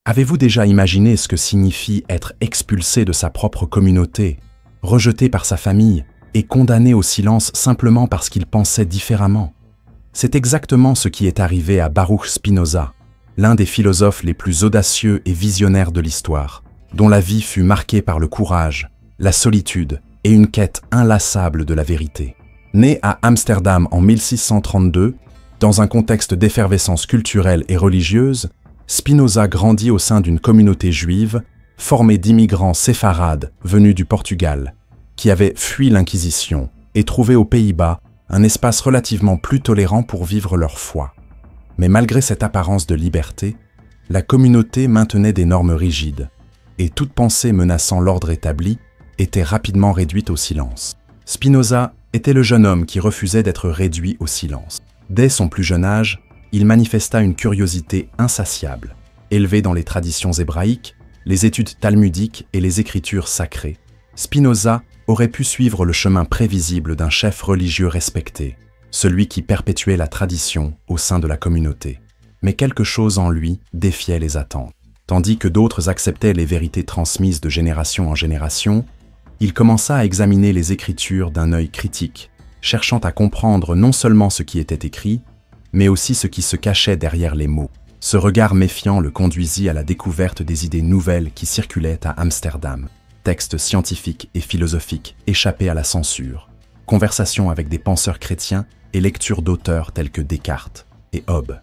Avez-vous déjà imaginé ce que signifie être expulsé de sa propre communauté, rejeté par sa famille et condamné au silence simplement parce qu'il pensait différemment? C'est exactement ce qui est arrivé à Baruch Spinoza, l'un des philosophes les plus audacieux et visionnaires de l'histoire, dont la vie fut marquée par le courage, la solitude et une quête inlassable de la vérité. Né à Amsterdam en 1632, dans un contexte d'effervescence culturelle et religieuse, Spinoza grandit au sein d'une communauté juive formée d'immigrants séfarades venus du Portugal, qui avaient fui l'Inquisition et trouvé aux Pays-Bas un espace relativement plus tolérant pour vivre leur foi. Mais malgré cette apparence de liberté, la communauté maintenait des normes rigides, et toute pensée menaçant l'ordre établi était rapidement réduite au silence. Spinoza était le jeune homme qui refusait d'être réduit au silence. Dès son plus jeune âge, il manifesta une curiosité insatiable. Élevé dans les traditions hébraïques, les études talmudiques et les écritures sacrées, Spinoza aurait pu suivre le chemin prévisible d'un chef religieux respecté, celui qui perpétuait la tradition au sein de la communauté. Mais quelque chose en lui défiait les attentes. Tandis que d'autres acceptaient les vérités transmises de génération en génération, il commença à examiner les Écritures d'un œil critique, cherchant à comprendre non seulement ce qui était écrit, mais aussi ce qui se cachait derrière les mots. Ce regard méfiant le conduisit à la découverte des idées nouvelles qui circulaient à Amsterdam. Textes scientifiques et philosophiques échappés à la censure, conversations avec des penseurs chrétiens et lectures d'auteurs tels que Descartes et Hobbes.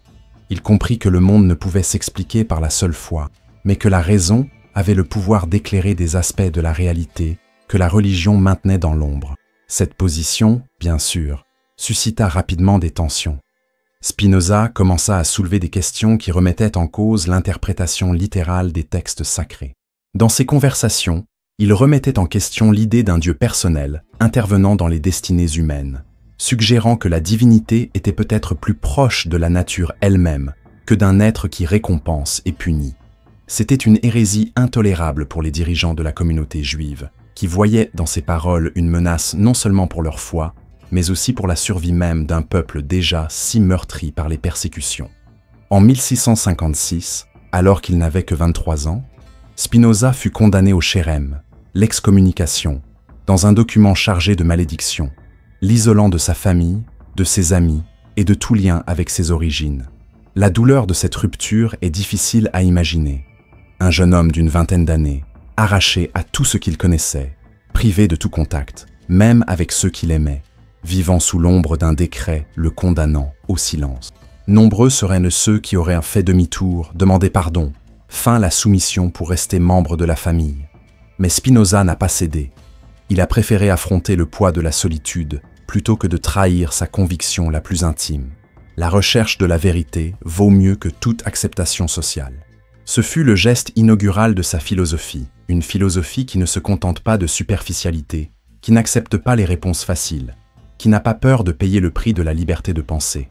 Il comprit que le monde ne pouvait s'expliquer par la seule foi, mais que la raison avait le pouvoir d'éclairer des aspects de la réalité que la religion maintenait dans l'ombre. Cette position, bien sûr, suscita rapidement des tensions. Spinoza commença à soulever des questions qui remettaient en cause l'interprétation littérale des textes sacrés. Dans ces conversations, il remettait en question l'idée d'un Dieu personnel, intervenant dans les destinées humaines, suggérant que la divinité était peut-être plus proche de la nature elle-même que d'un être qui récompense et punit. C'était une hérésie intolérable pour les dirigeants de la communauté juive, qui voyaient dans ces paroles une menace non seulement pour leur foi, mais aussi pour la survie même d'un peuple déjà si meurtri par les persécutions. En 1656, alors qu'il n'avait que 23 ans, Spinoza fut condamné au chérem, l'excommunication, dans un document chargé de malédictions, l'isolant de sa famille, de ses amis et de tout lien avec ses origines. La douleur de cette rupture est difficile à imaginer. Un jeune homme d'une vingtaine d'années, arraché à tout ce qu'il connaissait, privé de tout contact, même avec ceux qu'il aimait, vivant sous l'ombre d'un décret le condamnant au silence. Nombreux seraient ceux qui auraient fait demi-tour, demandé pardon, feint la soumission pour rester membre de la famille. Mais Spinoza n'a pas cédé. Il a préféré affronter le poids de la solitude plutôt que de trahir sa conviction la plus intime. La recherche de la vérité vaut mieux que toute acceptation sociale. Ce fut le geste inaugural de sa philosophie, une philosophie qui ne se contente pas de superficialité, qui n'accepte pas les réponses faciles, qui n'a pas peur de payer le prix de la liberté de penser.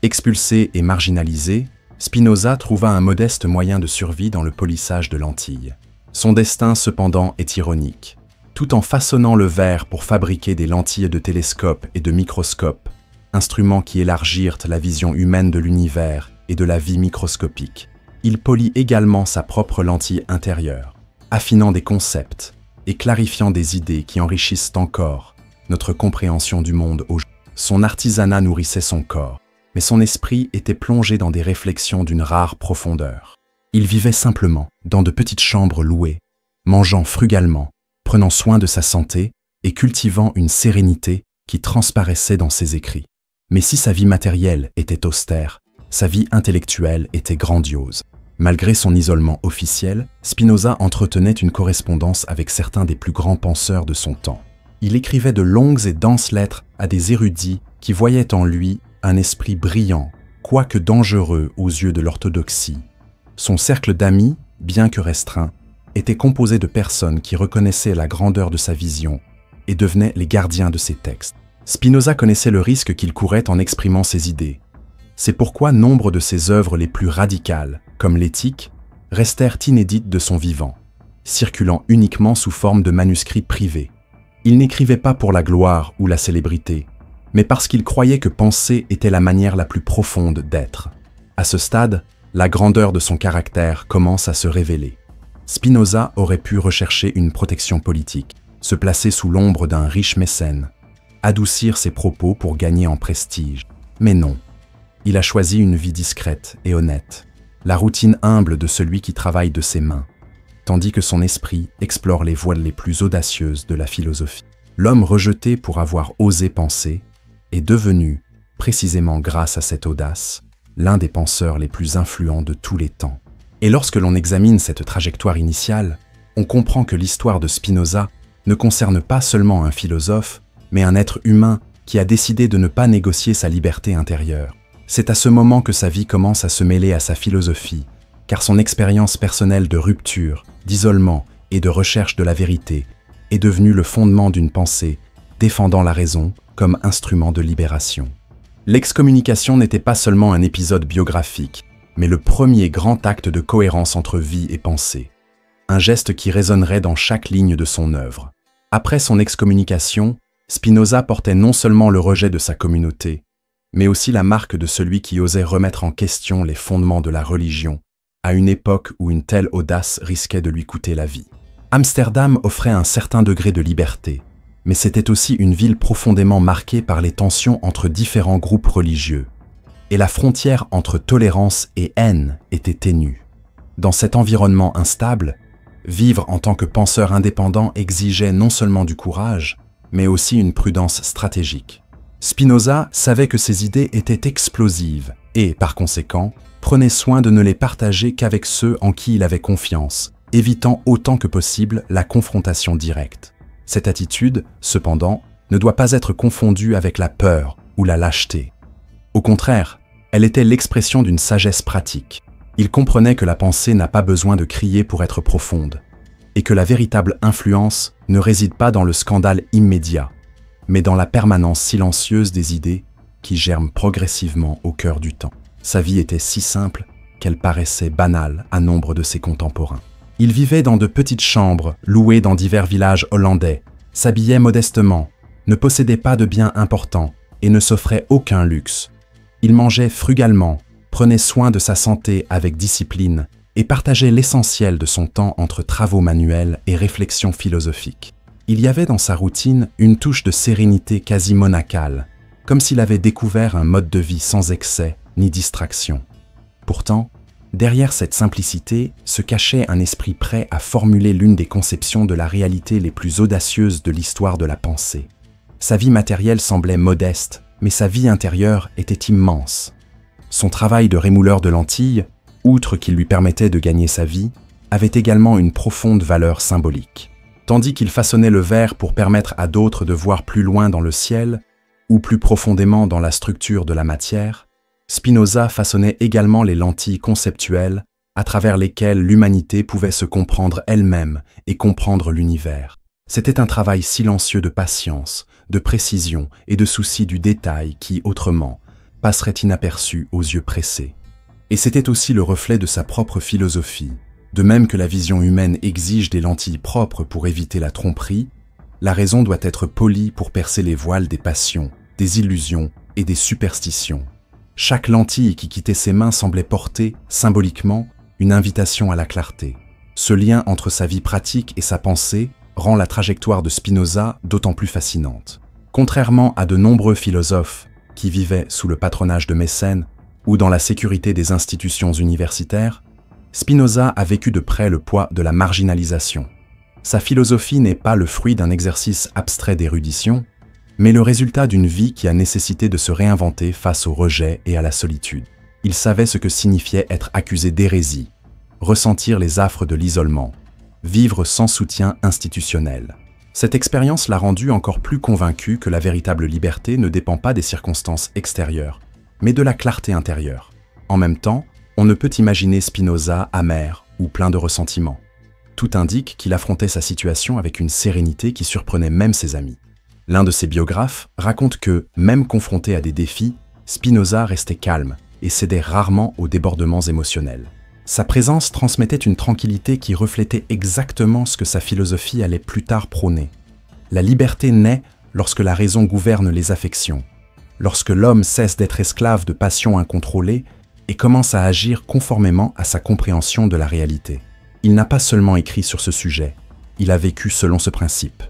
Expulsé et marginalisé, Spinoza trouva un modeste moyen de survie dans le polissage de lentilles. Son destin, cependant, est ironique. Tout en façonnant le verre pour fabriquer des lentilles de télescope et de microscope, instruments qui élargirent la vision humaine de l'univers et de la vie microscopique, il polit également sa propre lentille intérieure, affinant des concepts et clarifiant des idées qui enrichissent encore notre compréhension du monde aujourd'hui. Son artisanat nourrissait son corps, mais son esprit était plongé dans des réflexions d'une rare profondeur. Il vivait simplement dans de petites chambres louées, mangeant frugalement, prenant soin de sa santé et cultivant une sérénité qui transparaissait dans ses écrits. Mais si sa vie matérielle était austère, sa vie intellectuelle était grandiose. Malgré son isolement officiel, Spinoza entretenait une correspondance avec certains des plus grands penseurs de son temps. Il écrivait de longues et denses lettres à des érudits qui voyaient en lui un esprit brillant, quoique dangereux aux yeux de l'orthodoxie. Son cercle d'amis, bien que restreint, était composé de personnes qui reconnaissaient la grandeur de sa vision et devenaient les gardiens de ses textes. Spinoza connaissait le risque qu'il courait en exprimant ses idées. C'est pourquoi nombre de ses œuvres les plus radicales, comme l'Éthique, restèrent inédites de son vivant, circulant uniquement sous forme de manuscrits privés. Il n'écrivait pas pour la gloire ou la célébrité, mais parce qu'il croyait que penser était la manière la plus profonde d'être. À ce stade, La grandeur de son caractère commence à se révéler. Spinoza aurait pu rechercher une protection politique, se placer sous l'ombre d'un riche mécène, adoucir ses propos pour gagner en prestige. Mais non, il a choisi une vie discrète et honnête, la routine humble de celui qui travaille de ses mains, tandis que son esprit explore les voies les plus audacieuses de la philosophie. L'homme rejeté pour avoir osé penser est devenu, précisément grâce à cette audace, l'un des penseurs les plus influents de tous les temps. Et lorsque l'on examine cette trajectoire initiale, on comprend que l'histoire de Spinoza ne concerne pas seulement un philosophe, mais un être humain qui a décidé de ne pas négocier sa liberté intérieure. C'est à ce moment que sa vie commence à se mêler à sa philosophie, car son expérience personnelle de rupture, d'isolement et de recherche de la vérité est devenue le fondement d'une pensée défendant la raison comme instrument de libération. L'excommunication n'était pas seulement un épisode biographique, mais le premier grand acte de cohérence entre vie et pensée. Un geste qui résonnerait dans chaque ligne de son œuvre. Après son excommunication, Spinoza portait non seulement le rejet de sa communauté, mais aussi la marque de celui qui osait remettre en question les fondements de la religion, à une époque où une telle audace risquait de lui coûter la vie. Amsterdam offrait un certain degré de liberté, mais c'était aussi une ville profondément marquée par les tensions entre différents groupes religieux, et la frontière entre tolérance et haine était ténue. Dans cet environnement instable, vivre en tant que penseur indépendant exigeait non seulement du courage, mais aussi une prudence stratégique. Spinoza savait que ses idées étaient explosives et, par conséquent, prenait soin de ne les partager qu'avec ceux en qui il avait confiance, évitant autant que possible la confrontation directe. Cette attitude, cependant, ne doit pas être confondue avec la peur ou la lâcheté. Au contraire, elle était l'expression d'une sagesse pratique. Il comprenait que la pensée n'a pas besoin de crier pour être profonde, et que la véritable influence ne réside pas dans le scandale immédiat, mais dans la permanence silencieuse des idées qui germent progressivement au cœur du temps. Sa vie était si simple qu'elle paraissait banale à nombre de ses contemporains. Il vivait dans de petites chambres louées dans divers villages hollandais, s'habillait modestement, ne possédait pas de biens importants et ne s'offrait aucun luxe. Il mangeait frugalement, prenait soin de sa santé avec discipline et partageait l'essentiel de son temps entre travaux manuels et réflexions philosophiques. Il y avait dans sa routine une touche de sérénité quasi monacale, comme s'il avait découvert un mode de vie sans excès ni distraction. Pourtant, derrière cette simplicité se cachait un esprit prêt à formuler l'une des conceptions de la réalité les plus audacieuses de l'histoire de la pensée. Sa vie matérielle semblait modeste, mais sa vie intérieure était immense. Son travail de rémouleur de lentilles, outre qu'il lui permettait de gagner sa vie, avait également une profonde valeur symbolique. Tandis qu'il façonnait le verre pour permettre à d'autres de voir plus loin dans le ciel, ou plus profondément dans la structure de la matière, Spinoza façonnait également les lentilles conceptuelles à travers lesquelles l'humanité pouvait se comprendre elle-même et comprendre l'univers. C'était un travail silencieux de patience, de précision et de souci du détail qui, autrement, passerait inaperçu aux yeux pressés. Et c'était aussi le reflet de sa propre philosophie. De même que la vision humaine exige des lentilles propres pour éviter la tromperie, la raison doit être polie pour percer les voiles des passions, des illusions et des superstitions. Chaque lentille qui quittait ses mains semblait porter, symboliquement, une invitation à la clarté. Ce lien entre sa vie pratique et sa pensée rend la trajectoire de Spinoza d'autant plus fascinante. Contrairement à de nombreux philosophes qui vivaient sous le patronage de mécènes ou dans la sécurité des institutions universitaires, Spinoza a vécu de près le poids de la marginalisation. Sa philosophie n'est pas le fruit d'un exercice abstrait d'érudition, mais le résultat d'une vie qui a nécessité de se réinventer face au rejet et à la solitude. Il savait ce que signifiait être accusé d'hérésie, ressentir les affres de l'isolement, vivre sans soutien institutionnel. Cette expérience l'a rendu encore plus convaincu que la véritable liberté ne dépend pas des circonstances extérieures, mais de la clarté intérieure. En même temps, on ne peut imaginer Spinoza amer ou plein de ressentiment. Tout indique qu'il affrontait sa situation avec une sérénité qui surprenait même ses amis. L'un de ses biographes raconte que, même confronté à des défis, Spinoza restait calme et cédait rarement aux débordements émotionnels. Sa présence transmettait une tranquillité qui reflétait exactement ce que sa philosophie allait plus tard prôner. La liberté naît lorsque la raison gouverne les affections, lorsque l'homme cesse d'être esclave de passions incontrôlées et commence à agir conformément à sa compréhension de la réalité. Il n'a pas seulement écrit sur ce sujet, il a vécu selon ce principe.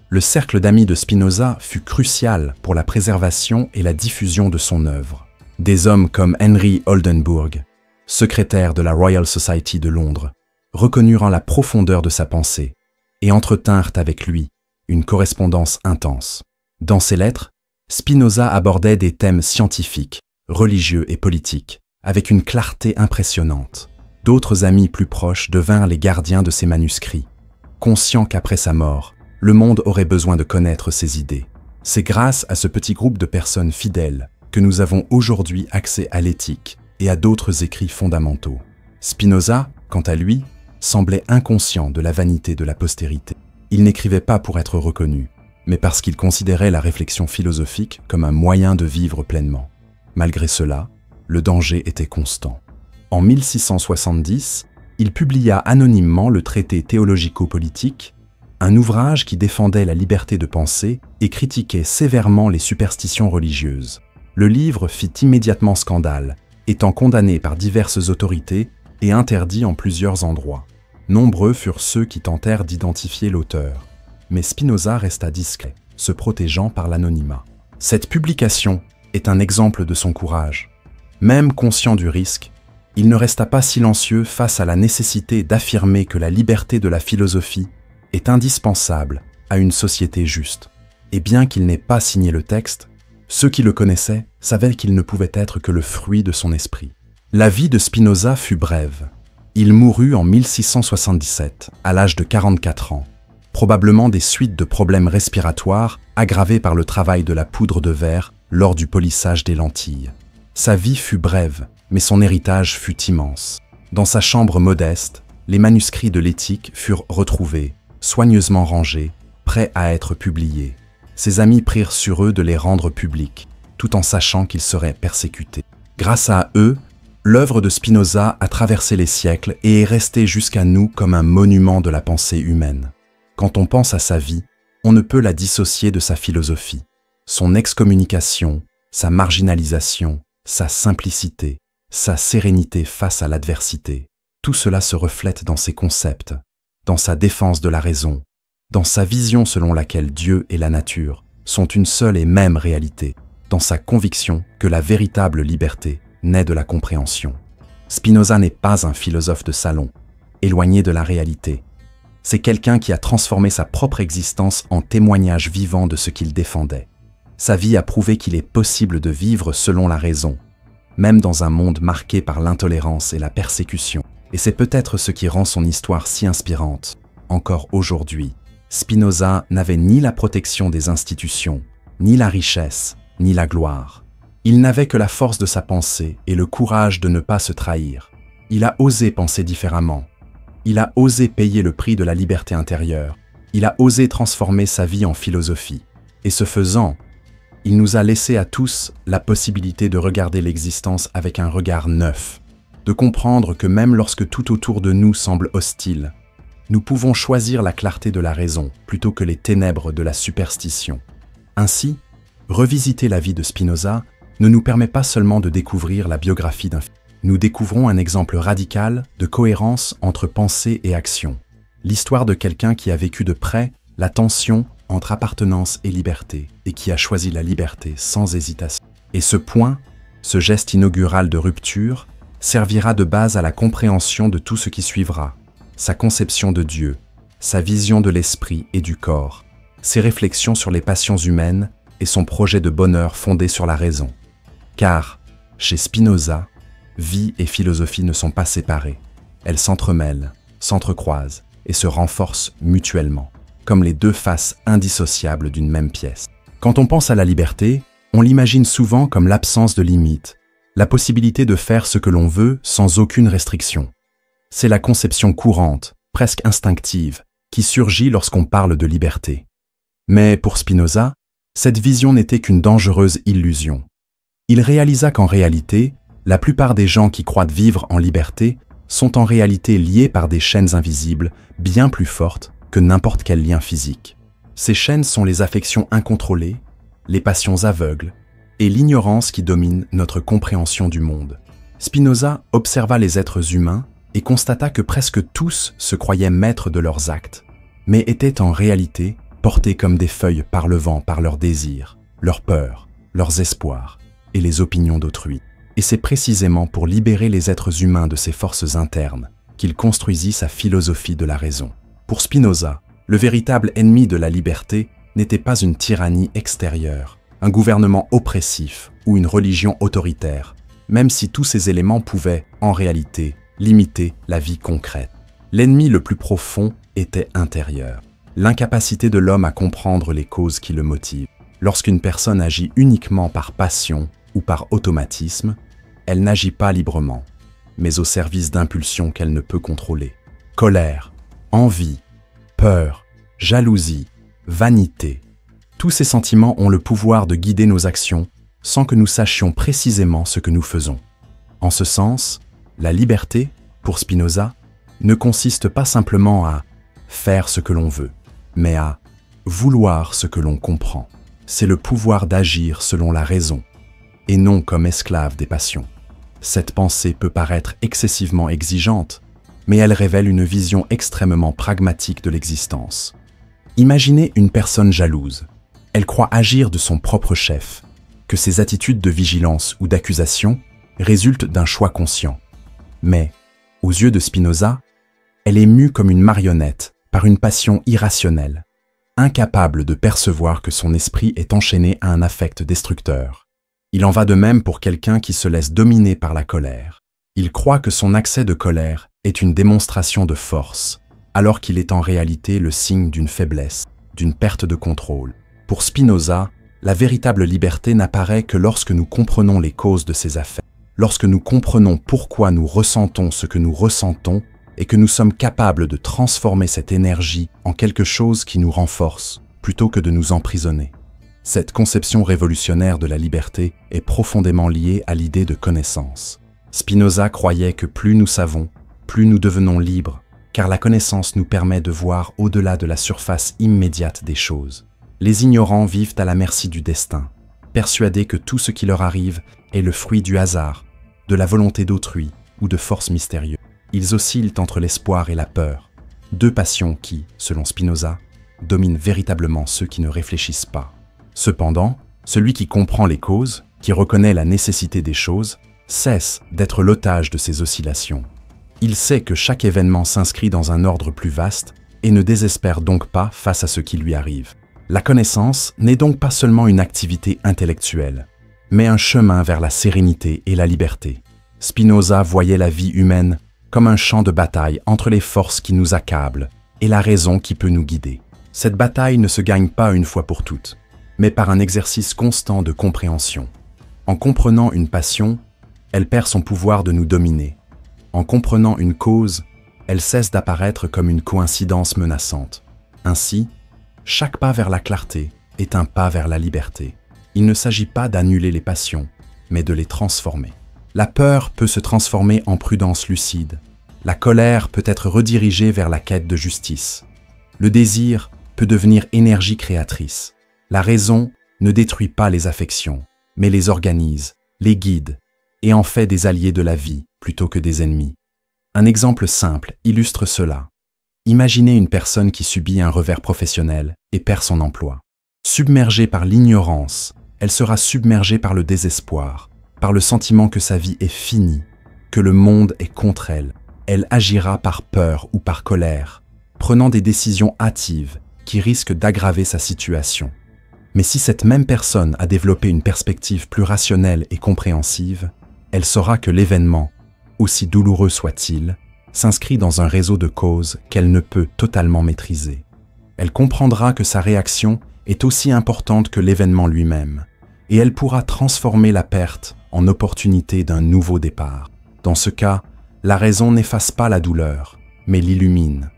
Le cercle d'amis de Spinoza fut crucial pour la préservation et la diffusion de son œuvre. Des hommes comme Henry Oldenburg, secrétaire de la Royal Society de Londres, reconnurent la profondeur de sa pensée et entretinrent avec lui une correspondance intense. Dans ses lettres, Spinoza abordait des thèmes scientifiques, religieux et politiques, avec une clarté impressionnante. D'autres amis plus proches devinrent les gardiens de ses manuscrits, conscients qu'après sa mort, le monde aurait besoin de connaître ses idées. C'est grâce à ce petit groupe de personnes fidèles que nous avons aujourd'hui accès à l'éthique et à d'autres écrits fondamentaux. Spinoza, quant à lui, semblait inconscient de la vanité de la postérité. Il n'écrivait pas pour être reconnu, mais parce qu'il considérait la réflexion philosophique comme un moyen de vivre pleinement. Malgré cela, le danger était constant. En 1670, il publia anonymement le traité théologico-politique, un ouvrage qui défendait la liberté de penser et critiquait sévèrement les superstitions religieuses. Le livre fit immédiatement scandale, étant condamné par diverses autorités et interdit en plusieurs endroits. Nombreux furent ceux qui tentèrent d'identifier l'auteur, mais Spinoza resta discret, se protégeant par l'anonymat. Cette publication est un exemple de son courage. Même conscient du risque, il ne resta pas silencieux face à la nécessité d'affirmer que la liberté de la philosophie est indispensable à une société juste. Et bien qu'il n'ait pas signé le texte, ceux qui le connaissaient savaient qu'il ne pouvait être que le fruit de son esprit. La vie de Spinoza fut brève. Il mourut en 1677, à l'âge de 44 ans, probablement des suites de problèmes respiratoires aggravés par le travail de la poudre de verre lors du polissage des lentilles. Sa vie fut brève, mais son héritage fut immense. Dans sa chambre modeste, les manuscrits de l'éthique furent retrouvés, soigneusement rangés, prêts à être publiés. Ses amis prirent sur eux de les rendre publics, tout en sachant qu'ils seraient persécutés. Grâce à eux, l'œuvre de Spinoza a traversé les siècles et est restée jusqu'à nous comme un monument de la pensée humaine. Quand on pense à sa vie, on ne peut la dissocier de sa philosophie. Son excommunication, sa marginalisation, sa simplicité, sa sérénité face à l'adversité, tout cela se reflète dans ses concepts, dans sa défense de la raison, dans sa vision selon laquelle Dieu et la nature sont une seule et même réalité, dans sa conviction que la véritable liberté naît de la compréhension. Spinoza n'est pas un philosophe de salon, éloigné de la réalité. C'est quelqu'un qui a transformé sa propre existence en témoignage vivant de ce qu'il défendait. Sa vie a prouvé qu'il est possible de vivre selon la raison, même dans un monde marqué par l'intolérance et la persécution. Et c'est peut-être ce qui rend son histoire si inspirante. Encore aujourd'hui, Spinoza n'avait ni la protection des institutions, ni la richesse, ni la gloire. Il n'avait que la force de sa pensée et le courage de ne pas se trahir. Il a osé penser différemment. Il a osé payer le prix de la liberté intérieure. Il a osé transformer sa vie en philosophie. Et ce faisant, il nous a laissé à tous la possibilité de regarder l'existence avec un regard neuf, de comprendre que même lorsque tout autour de nous semble hostile, nous pouvons choisir la clarté de la raison plutôt que les ténèbres de la superstition. Ainsi, revisiter la vie de Spinoza ne nous permet pas seulement de découvrir la biographie d'un philosophe. Nous découvrons un exemple radical de cohérence entre pensée et action. L'histoire de quelqu'un qui a vécu de près la tension entre appartenance et liberté et qui a choisi la liberté sans hésitation. Et ce point, ce geste inaugural de rupture, servira de base à la compréhension de tout ce qui suivra, sa conception de Dieu, sa vision de l'esprit et du corps, ses réflexions sur les passions humaines et son projet de bonheur fondé sur la raison. Car, chez Spinoza, vie et philosophie ne sont pas séparées. Elles s'entremêlent, s'entrecroisent et se renforcent mutuellement, comme les deux faces indissociables d'une même pièce. Quand on pense à la liberté, on l'imagine souvent comme l'absence de limites, la possibilité de faire ce que l'on veut sans aucune restriction. C'est la conception courante, presque instinctive, qui surgit lorsqu'on parle de liberté. Mais pour Spinoza, cette vision n'était qu'une dangereuse illusion. Il réalisa qu'en réalité, la plupart des gens qui croient vivre en liberté sont en réalité liés par des chaînes invisibles bien plus fortes que n'importe quel lien physique. Ces chaînes sont les affections incontrôlées, les passions aveugles et l'ignorance qui domine notre compréhension du monde. Spinoza observa les êtres humains et constata que presque tous se croyaient maîtres de leurs actes, mais étaient en réalité portés comme des feuilles par le vent par leurs désirs, leurs peurs, leurs espoirs et les opinions d'autrui. Et c'est précisément pour libérer les êtres humains de ces forces internes qu'il construisit sa philosophie de la raison. Pour Spinoza, le véritable ennemi de la liberté n'était pas une tyrannie extérieure, un gouvernement oppressif ou une religion autoritaire, même si tous ces éléments pouvaient, en réalité, limiter la vie concrète. L'ennemi le plus profond était intérieur, l'incapacité de l'homme à comprendre les causes qui le motivent. Lorsqu'une personne agit uniquement par passion ou par automatisme, elle n'agit pas librement, mais au service d'impulsions qu'elle ne peut contrôler. Colère, envie, peur, jalousie, vanité, tous ces sentiments ont le pouvoir de guider nos actions sans que nous sachions précisément ce que nous faisons. En ce sens, la liberté, pour Spinoza, ne consiste pas simplement à faire ce que l'on veut, mais à vouloir ce que l'on comprend. C'est le pouvoir d'agir selon la raison, et non comme esclave des passions. Cette pensée peut paraître excessivement exigeante, mais elle révèle une vision extrêmement pragmatique de l'existence. Imaginez une personne jalouse. Elle croit agir de son propre chef, que ses attitudes de vigilance ou d'accusation résultent d'un choix conscient. Mais, aux yeux de Spinoza, elle est mue comme une marionnette par une passion irrationnelle, incapable de percevoir que son esprit est enchaîné à un affect destructeur. Il en va de même pour quelqu'un qui se laisse dominer par la colère. Il croit que son accès de colère est une démonstration de force, alors qu'il est en réalité le signe d'une faiblesse, d'une perte de contrôle. Pour Spinoza, la véritable liberté n'apparaît que lorsque nous comprenons les causes de ces affects, lorsque nous comprenons pourquoi nous ressentons ce que nous ressentons et que nous sommes capables de transformer cette énergie en quelque chose qui nous renforce, plutôt que de nous emprisonner. Cette conception révolutionnaire de la liberté est profondément liée à l'idée de connaissance. Spinoza croyait que plus nous savons, plus nous devenons libres, car la connaissance nous permet de voir au-delà de la surface immédiate des choses. Les ignorants vivent à la merci du destin, persuadés que tout ce qui leur arrive est le fruit du hasard, de la volonté d'autrui ou de forces mystérieuses. Ils oscillent entre l'espoir et la peur, deux passions qui, selon Spinoza, dominent véritablement ceux qui ne réfléchissent pas. Cependant, celui qui comprend les causes, qui reconnaît la nécessité des choses, cesse d'être l'otage de ces oscillations. Il sait que chaque événement s'inscrit dans un ordre plus vaste et ne désespère donc pas face à ce qui lui arrive. La connaissance n'est donc pas seulement une activité intellectuelle, mais un chemin vers la sérénité et la liberté. Spinoza voyait la vie humaine comme un champ de bataille entre les forces qui nous accablent et la raison qui peut nous guider. Cette bataille ne se gagne pas une fois pour toutes, mais par un exercice constant de compréhension. En comprenant une passion, elle perd son pouvoir de nous dominer. En comprenant une cause, elle cesse d'apparaître comme une coïncidence menaçante. Ainsi, chaque pas vers la clarté est un pas vers la liberté. Il ne s'agit pas d'annuler les passions, mais de les transformer. La peur peut se transformer en prudence lucide. La colère peut être redirigée vers la quête de justice. Le désir peut devenir énergie créatrice. La raison ne détruit pas les affections, mais les organise, les guide, et en fait des alliés de la vie plutôt que des ennemis. Un exemple simple illustre cela. Imaginez une personne qui subit un revers professionnel et perd son emploi. Submergée par l'ignorance, elle sera submergée par le désespoir, par le sentiment que sa vie est finie, que le monde est contre elle. Elle agira par peur ou par colère, prenant des décisions hâtives qui risquent d'aggraver sa situation. Mais si cette même personne a développé une perspective plus rationnelle et compréhensive, elle saura que l'événement, aussi douloureux soit-il, s'inscrit dans un réseau de causes qu'elle ne peut totalement maîtriser. Elle comprendra que sa réaction est aussi importante que l'événement lui-même, et elle pourra transformer la perte en opportunité d'un nouveau départ. Dans ce cas, la raison n'efface pas la douleur, mais l'illumine,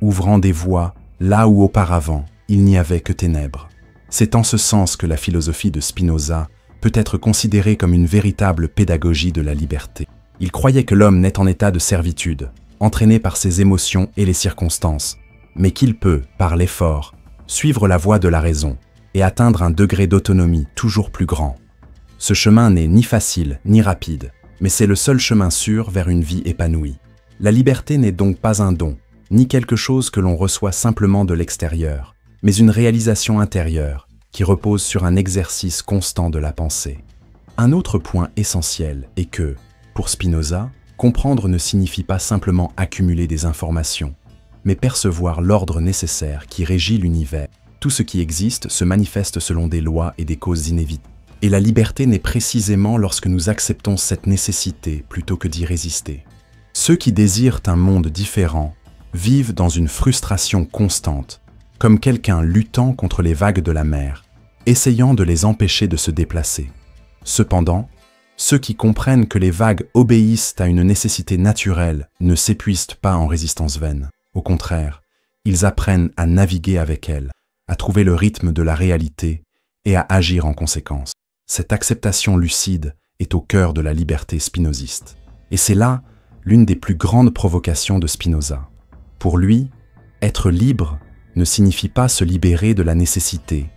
ouvrant des voies là où auparavant il n'y avait que ténèbres. C'est en ce sens que la philosophie de Spinoza peut être considérée comme une véritable pédagogie de la liberté. Il croyait que l'homme n'est en état de servitude, entraîné par ses émotions et les circonstances, mais qu'il peut, par l'effort, suivre la voie de la raison et atteindre un degré d'autonomie toujours plus grand. Ce chemin n'est ni facile ni rapide, mais c'est le seul chemin sûr vers une vie épanouie. La liberté n'est donc pas un don, ni quelque chose que l'on reçoit simplement de l'extérieur, mais une réalisation intérieure qui repose sur un exercice constant de la pensée. Un autre point essentiel est que, pour Spinoza, comprendre ne signifie pas simplement accumuler des informations, mais percevoir l'ordre nécessaire qui régit l'univers. Tout ce qui existe se manifeste selon des lois et des causes inévitables. Et la liberté naît précisément lorsque nous acceptons cette nécessité plutôt que d'y résister. Ceux qui désirent un monde différent vivent dans une frustration constante, comme quelqu'un luttant contre les vagues de la mer, essayant de les empêcher de se déplacer. Cependant, ceux qui comprennent que les vagues obéissent à une nécessité naturelle ne s'épuisent pas en résistance vaine. Au contraire, ils apprennent à naviguer avec elles, à trouver le rythme de la réalité et à agir en conséquence. Cette acceptation lucide est au cœur de la liberté spinoziste. Et c'est là l'une des plus grandes provocations de Spinoza. Pour lui, être libre ne signifie pas se libérer de la nécessité,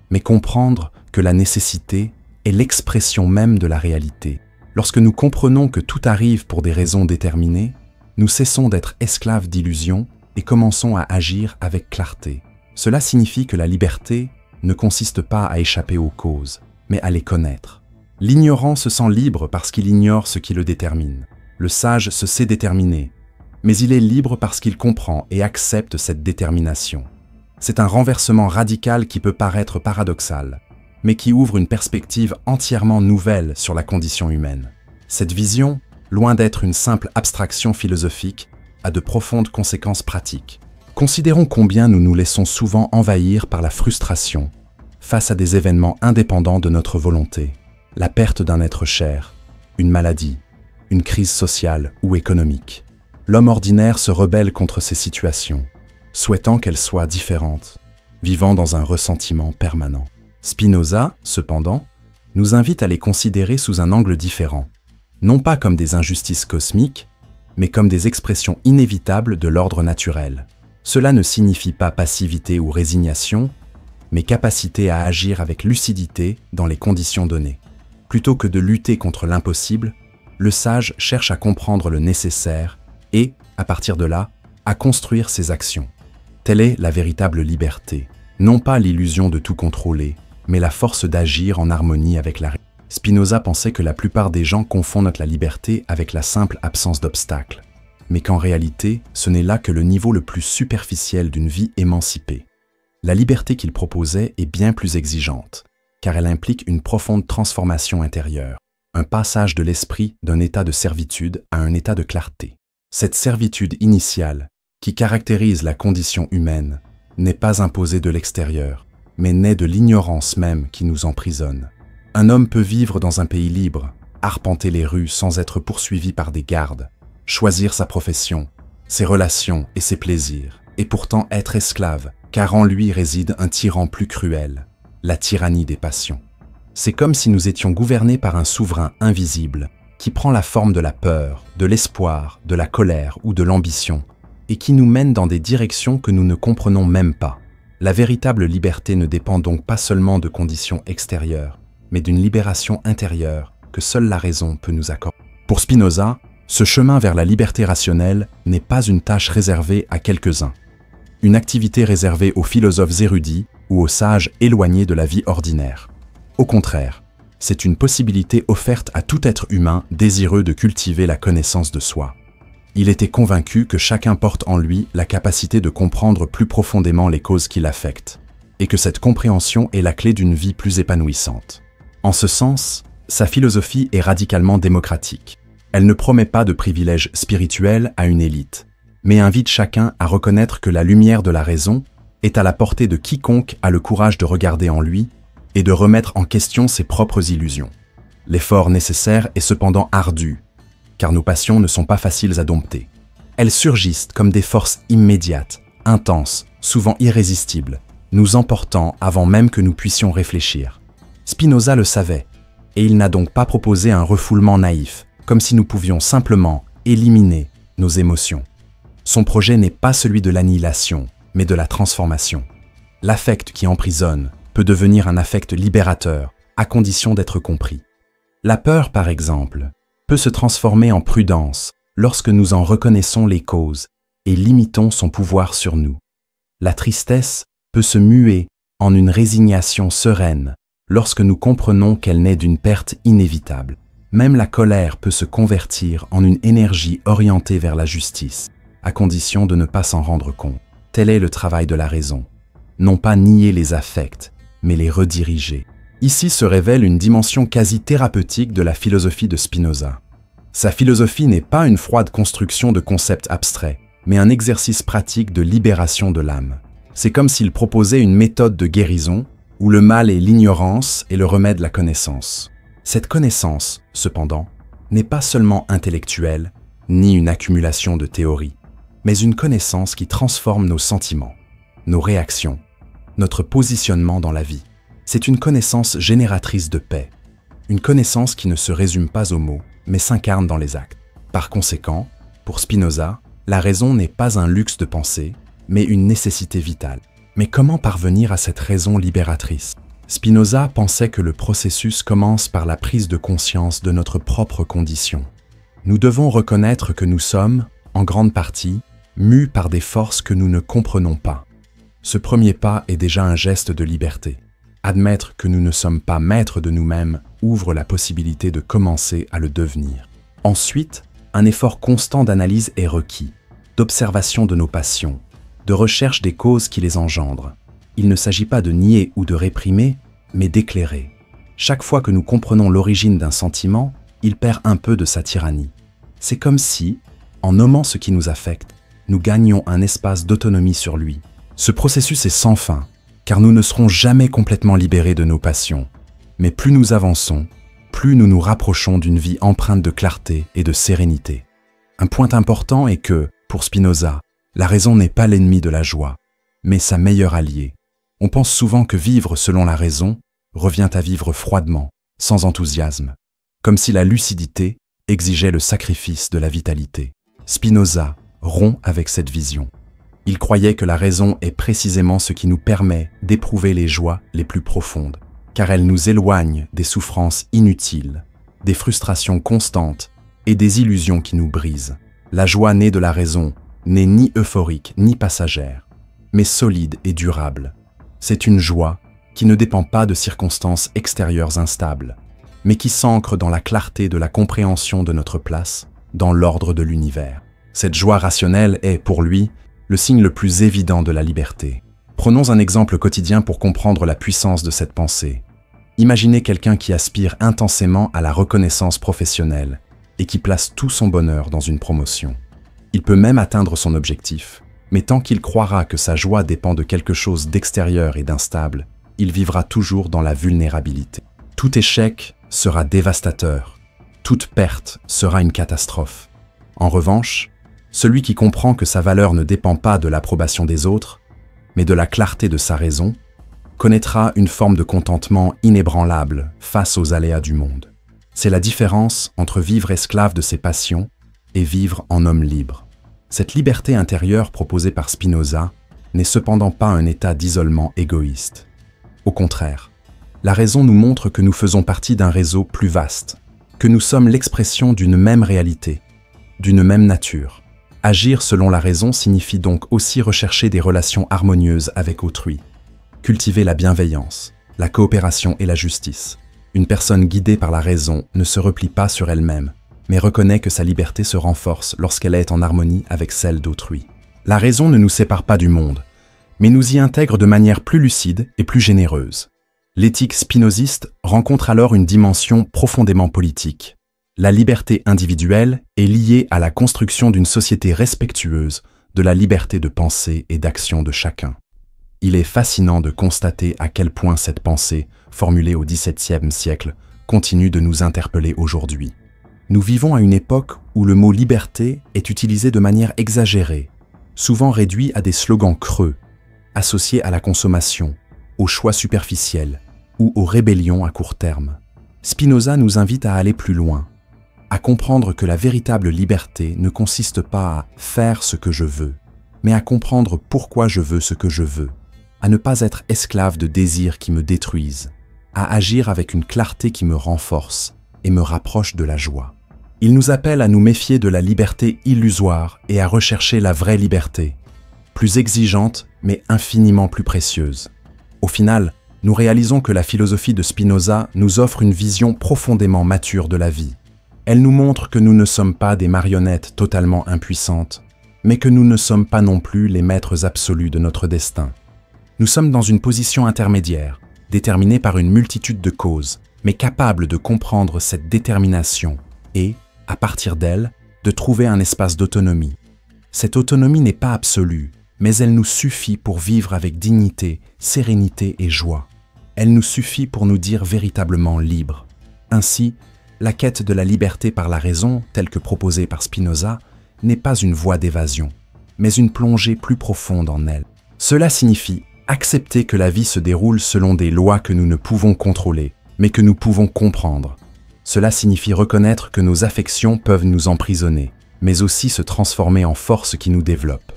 mais comprendre que la nécessité est l'expression même de la réalité. Lorsque nous comprenons que tout arrive pour des raisons déterminées, nous cessons d'être esclaves d'illusions et commençons à agir avec clarté. Cela signifie que la liberté ne consiste pas à échapper aux causes, mais à les connaître. L'ignorant se sent libre parce qu'il ignore ce qui le détermine. Le sage se sait déterminer, mais il est libre parce qu'il comprend et accepte cette détermination. C'est un renversement radical qui peut paraître paradoxal, mais qui ouvre une perspective entièrement nouvelle sur la condition humaine. Cette vision, loin d'être une simple abstraction philosophique, a de profondes conséquences pratiques. Considérons combien nous nous laissons souvent envahir par la frustration face à des événements indépendants de notre volonté. La perte d'un être cher, une maladie, une crise sociale ou économique. L'homme ordinaire se rebelle contre ces situations, souhaitant qu'elles soient différentes, vivant dans un ressentiment permanent. Spinoza, cependant, nous invite à les considérer sous un angle différent, non pas comme des injustices cosmiques, mais comme des expressions inévitables de l'ordre naturel. Cela ne signifie pas passivité ou résignation, mais capacité à agir avec lucidité dans les conditions données. Plutôt que de lutter contre l'impossible, le sage cherche à comprendre le nécessaire et, à partir de là, à construire ses actions. Telle est la véritable liberté, non pas l'illusion de tout contrôler, mais la force d'agir en harmonie avec la réalité. Spinoza pensait que la plupart des gens confondent la liberté avec la simple absence d'obstacles, mais qu'en réalité, ce n'est là que le niveau le plus superficiel d'une vie émancipée. La liberté qu'il proposait est bien plus exigeante, car elle implique une profonde transformation intérieure, un passage de l'esprit d'un état de servitude à un état de clarté. Cette servitude initiale, qui caractérise la condition humaine, n'est pas imposée de l'extérieur, mais naît de l'ignorance même qui nous emprisonne. Un homme peut vivre dans un pays libre, arpenter les rues sans être poursuivi par des gardes, choisir sa profession, ses relations et ses plaisirs, et pourtant être esclave, car en lui réside un tyran plus cruel, la tyrannie des passions. C'est comme si nous étions gouvernés par un souverain invisible, qui prend la forme de la peur, de l'espoir, de la colère ou de l'ambition, et qui nous mène dans des directions que nous ne comprenons même pas. La véritable liberté ne dépend donc pas seulement de conditions extérieures, mais d'une libération intérieure que seule la raison peut nous accorder. Pour Spinoza, ce chemin vers la liberté rationnelle n'est pas une tâche réservée à quelques-uns, une activité réservée aux philosophes érudits ou aux sages éloignés de la vie ordinaire. Au contraire, c'est une possibilité offerte à tout être humain désireux de cultiver la connaissance de soi. Il était convaincu que chacun porte en lui la capacité de comprendre plus profondément les causes qui l'affectent, et que cette compréhension est la clé d'une vie plus épanouissante. En ce sens, sa philosophie est radicalement démocratique. Elle ne promet pas de privilèges spirituels à une élite, mais invite chacun à reconnaître que la lumière de la raison est à la portée de quiconque a le courage de regarder en lui et de remettre en question ses propres illusions. L'effort nécessaire est cependant ardu, car nos passions ne sont pas faciles à dompter. Elles surgissent comme des forces immédiates, intenses, souvent irrésistibles, nous emportant avant même que nous puissions réfléchir. Spinoza le savait, et il n'a donc pas proposé un refoulement naïf, comme si nous pouvions simplement éliminer nos émotions. Son projet n'est pas celui de l'annihilation, mais de la transformation. L'affect qui emprisonne peut devenir un affect libérateur, à condition d'être compris. La peur, par exemple, peut se transformer en prudence lorsque nous en reconnaissons les causes et limitons son pouvoir sur nous. La tristesse peut se muer en une résignation sereine lorsque nous comprenons qu'elle naît d'une perte inévitable. Même la colère peut se convertir en une énergie orientée vers la justice, à condition de ne pas s'en rendre compte. Tel est le travail de la raison. Non pas nier les affects, mais les rediriger. Ici se révèle une dimension quasi thérapeutique de la philosophie de Spinoza. Sa philosophie n'est pas une froide construction de concepts abstraits, mais un exercice pratique de libération de l'âme. C'est comme s'il proposait une méthode de guérison, où le mal est l'ignorance et le remède la connaissance. Cette connaissance, cependant, n'est pas seulement intellectuelle, ni une accumulation de théories, mais une connaissance qui transforme nos sentiments, nos réactions, notre positionnement dans la vie. C'est une connaissance génératrice de paix, une connaissance qui ne se résume pas aux mots, mais s'incarne dans les actes. Par conséquent, pour Spinoza, la raison n'est pas un luxe de pensée, mais une nécessité vitale. Mais comment parvenir à cette raison libératrice? Spinoza pensait que le processus commence par la prise de conscience de notre propre condition. Nous devons reconnaître que nous sommes, en grande partie, mus par des forces que nous ne comprenons pas. Ce premier pas est déjà un geste de liberté. Admettre que nous ne sommes pas maîtres de nous-mêmes ouvre la possibilité de commencer à le devenir. Ensuite, un effort constant d'analyse est requis, d'observation de nos passions, de recherche des causes qui les engendrent. Il ne s'agit pas de nier ou de réprimer, mais d'éclairer. Chaque fois que nous comprenons l'origine d'un sentiment, il perd un peu de sa tyrannie. C'est comme si, en nommant ce qui nous affecte, nous gagnions un espace d'autonomie sur lui. Ce processus est sans fin, car nous ne serons jamais complètement libérés de nos passions. Mais plus nous avançons, plus nous nous rapprochons d'une vie empreinte de clarté et de sérénité. Un point important est que, pour Spinoza, la raison n'est pas l'ennemi de la joie, mais sa meilleure alliée. On pense souvent que vivre selon la raison revient à vivre froidement, sans enthousiasme, comme si la lucidité exigeait le sacrifice de la vitalité. Spinoza rompt avec cette vision. Il croyait que la raison est précisément ce qui nous permet d'éprouver les joies les plus profondes, car elle nous éloigne des souffrances inutiles, des frustrations constantes et des illusions qui nous brisent. La joie née de la raison n'est ni euphorique ni passagère, mais solide et durable. C'est une joie qui ne dépend pas de circonstances extérieures instables, mais qui s'ancre dans la clarté de la compréhension de notre place dans l'ordre de l'univers. Cette joie rationnelle est, pour lui, le signe le plus évident de la liberté. Prenons un exemple quotidien pour comprendre la puissance de cette pensée. Imaginez quelqu'un qui aspire intensément à la reconnaissance professionnelle et qui place tout son bonheur dans une promotion. Il peut même atteindre son objectif, mais tant qu'il croira que sa joie dépend de quelque chose d'extérieur et d'instable, il vivra toujours dans la vulnérabilité. Tout échec sera dévastateur, toute perte sera une catastrophe. En revanche, celui qui comprend que sa valeur ne dépend pas de l'approbation des autres, mais de la clarté de sa raison, connaîtra une forme de contentement inébranlable face aux aléas du monde. C'est la différence entre vivre esclave de ses passions et vivre en homme libre. Cette liberté intérieure proposée par Spinoza n'est cependant pas un état d'isolement égoïste. Au contraire, la raison nous montre que nous faisons partie d'un réseau plus vaste, que nous sommes l'expression d'une même réalité, d'une même nature. Agir selon la raison signifie donc aussi rechercher des relations harmonieuses avec autrui, cultiver la bienveillance, la coopération et la justice. Une personne guidée par la raison ne se replie pas sur elle-même, mais reconnaît que sa liberté se renforce lorsqu'elle est en harmonie avec celle d'autrui. La raison ne nous sépare pas du monde, mais nous y intègre de manière plus lucide et plus généreuse. L'éthique spinoziste rencontre alors une dimension profondément politique. La liberté individuelle est liée à la construction d'une société respectueuse de la liberté de pensée et d'action de chacun. Il est fascinant de constater à quel point cette pensée, formulée au XVIIe siècle, continue de nous interpeller aujourd'hui. Nous vivons à une époque où le mot « liberté » est utilisé de manière exagérée, souvent réduit à des slogans creux, associés à la consommation, aux choix superficiels ou aux rébellions à court terme. Spinoza nous invite à aller plus loin, à comprendre que la véritable liberté ne consiste pas à faire ce que je veux, mais à comprendre pourquoi je veux ce que je veux, à ne pas être esclave de désirs qui me détruisent, à agir avec une clarté qui me renforce et me rapproche de la joie. Il nous appelle à nous méfier de la liberté illusoire et à rechercher la vraie liberté, plus exigeante mais infiniment plus précieuse. Au final, nous réalisons que la philosophie de Spinoza nous offre une vision profondément mature de la vie. Elle nous montre que nous ne sommes pas des marionnettes totalement impuissantes, mais que nous ne sommes pas non plus les maîtres absolus de notre destin. Nous sommes dans une position intermédiaire, déterminée par une multitude de causes, mais capables de comprendre cette détermination et, à partir d'elle, de trouver un espace d'autonomie. Cette autonomie n'est pas absolue, mais elle nous suffit pour vivre avec dignité, sérénité et joie. Elle nous suffit pour nous dire véritablement libres. Ainsi, la quête de la liberté par la raison, telle que proposée par Spinoza, n'est pas une voie d'évasion, mais une plongée plus profonde en elle. Cela signifie accepter que la vie se déroule selon des lois que nous ne pouvons contrôler, mais que nous pouvons comprendre. Cela signifie reconnaître que nos affections peuvent nous emprisonner, mais aussi se transformer en force qui nous développe.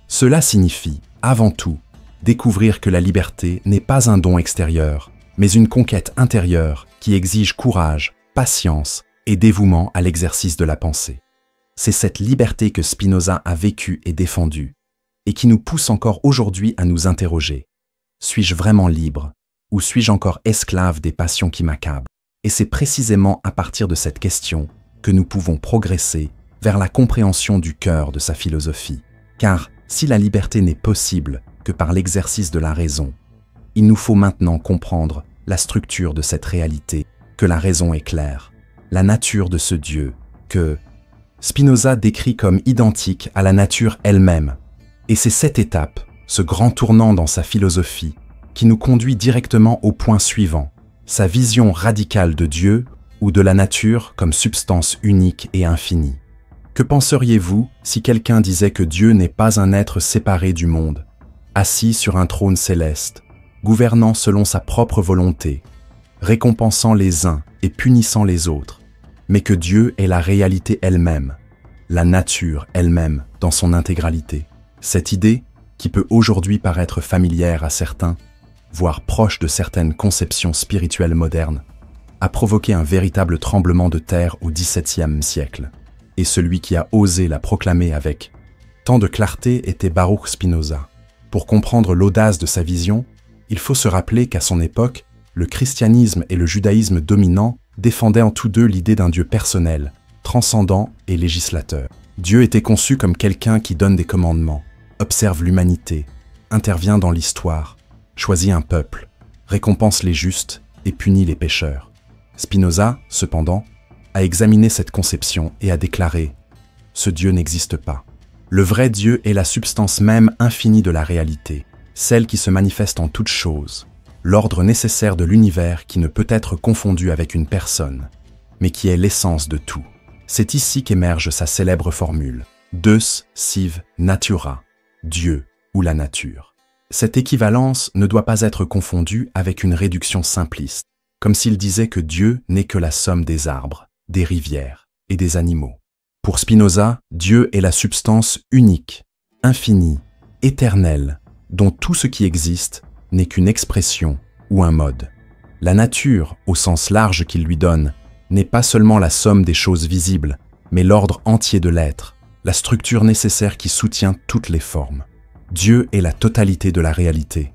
Cela signifie, avant tout, découvrir que la liberté n'est pas un don extérieur, mais une conquête intérieure qui exige courage, patience et dévouement à l'exercice de la pensée. C'est cette liberté que Spinoza a vécue et défendue, et qui nous pousse encore aujourd'hui à nous interroger. Suis-je vraiment libre, ou suis-je encore esclave des passions qui m'accablent? Et c'est précisément à partir de cette question que nous pouvons progresser vers la compréhension du cœur de sa philosophie. Car si la liberté n'est possible que par l'exercice de la raison, il nous faut maintenant comprendre la structure de cette réalité que la raison éclaire, la nature de ce Dieu que Spinoza décrit comme identique à la nature elle-même. Et c'est cette étape, ce grand tournant dans sa philosophie, qui nous conduit directement au point suivant, sa vision radicale de Dieu ou de la nature comme substance unique et infinie. Que penseriez-vous si quelqu'un disait que Dieu n'est pas un être séparé du monde, assis sur un trône céleste, gouvernant selon sa propre volonté, récompensant les uns et punissant les autres, mais que Dieu est la réalité elle-même, la nature elle-même dans son intégralité? Cette idée, qui peut aujourd'hui paraître familière à certains, voire proche de certaines conceptions spirituelles modernes, a provoqué un véritable tremblement de terre au XVIIe siècle. Et celui qui a osé la proclamer avec tant de clarté était Baruch Spinoza. Pour comprendre l'audace de sa vision, il faut se rappeler qu'à son époque, le christianisme et le judaïsme dominant défendaient en tous deux l'idée d'un Dieu personnel, transcendant et législateur. Dieu était conçu comme quelqu'un qui donne des commandements, observe l'humanité, intervient dans l'histoire, choisit un peuple, récompense les justes et punit les pécheurs. Spinoza, cependant, a examiné cette conception et a déclaré « Ce Dieu n'existe pas. Le vrai Dieu est la substance même infinie de la réalité, celle qui se manifeste en toutes choses, l'ordre nécessaire de l'univers qui ne peut être confondu avec une personne, mais qui est l'essence de tout. C'est ici qu'émerge sa célèbre formule « Deus sive natura », Dieu ou la nature. Cette équivalence ne doit pas être confondue avec une réduction simpliste, comme s'il disait que Dieu n'est que la somme des arbres, des rivières et des animaux. Pour Spinoza, Dieu est la substance unique, infinie, éternelle, dont tout ce qui existe n'est qu'une expression ou un mode. La nature, au sens large qu'il lui donne, n'est pas seulement la somme des choses visibles, mais l'ordre entier de l'être, la structure nécessaire qui soutient toutes les formes. Dieu est la totalité de la réalité,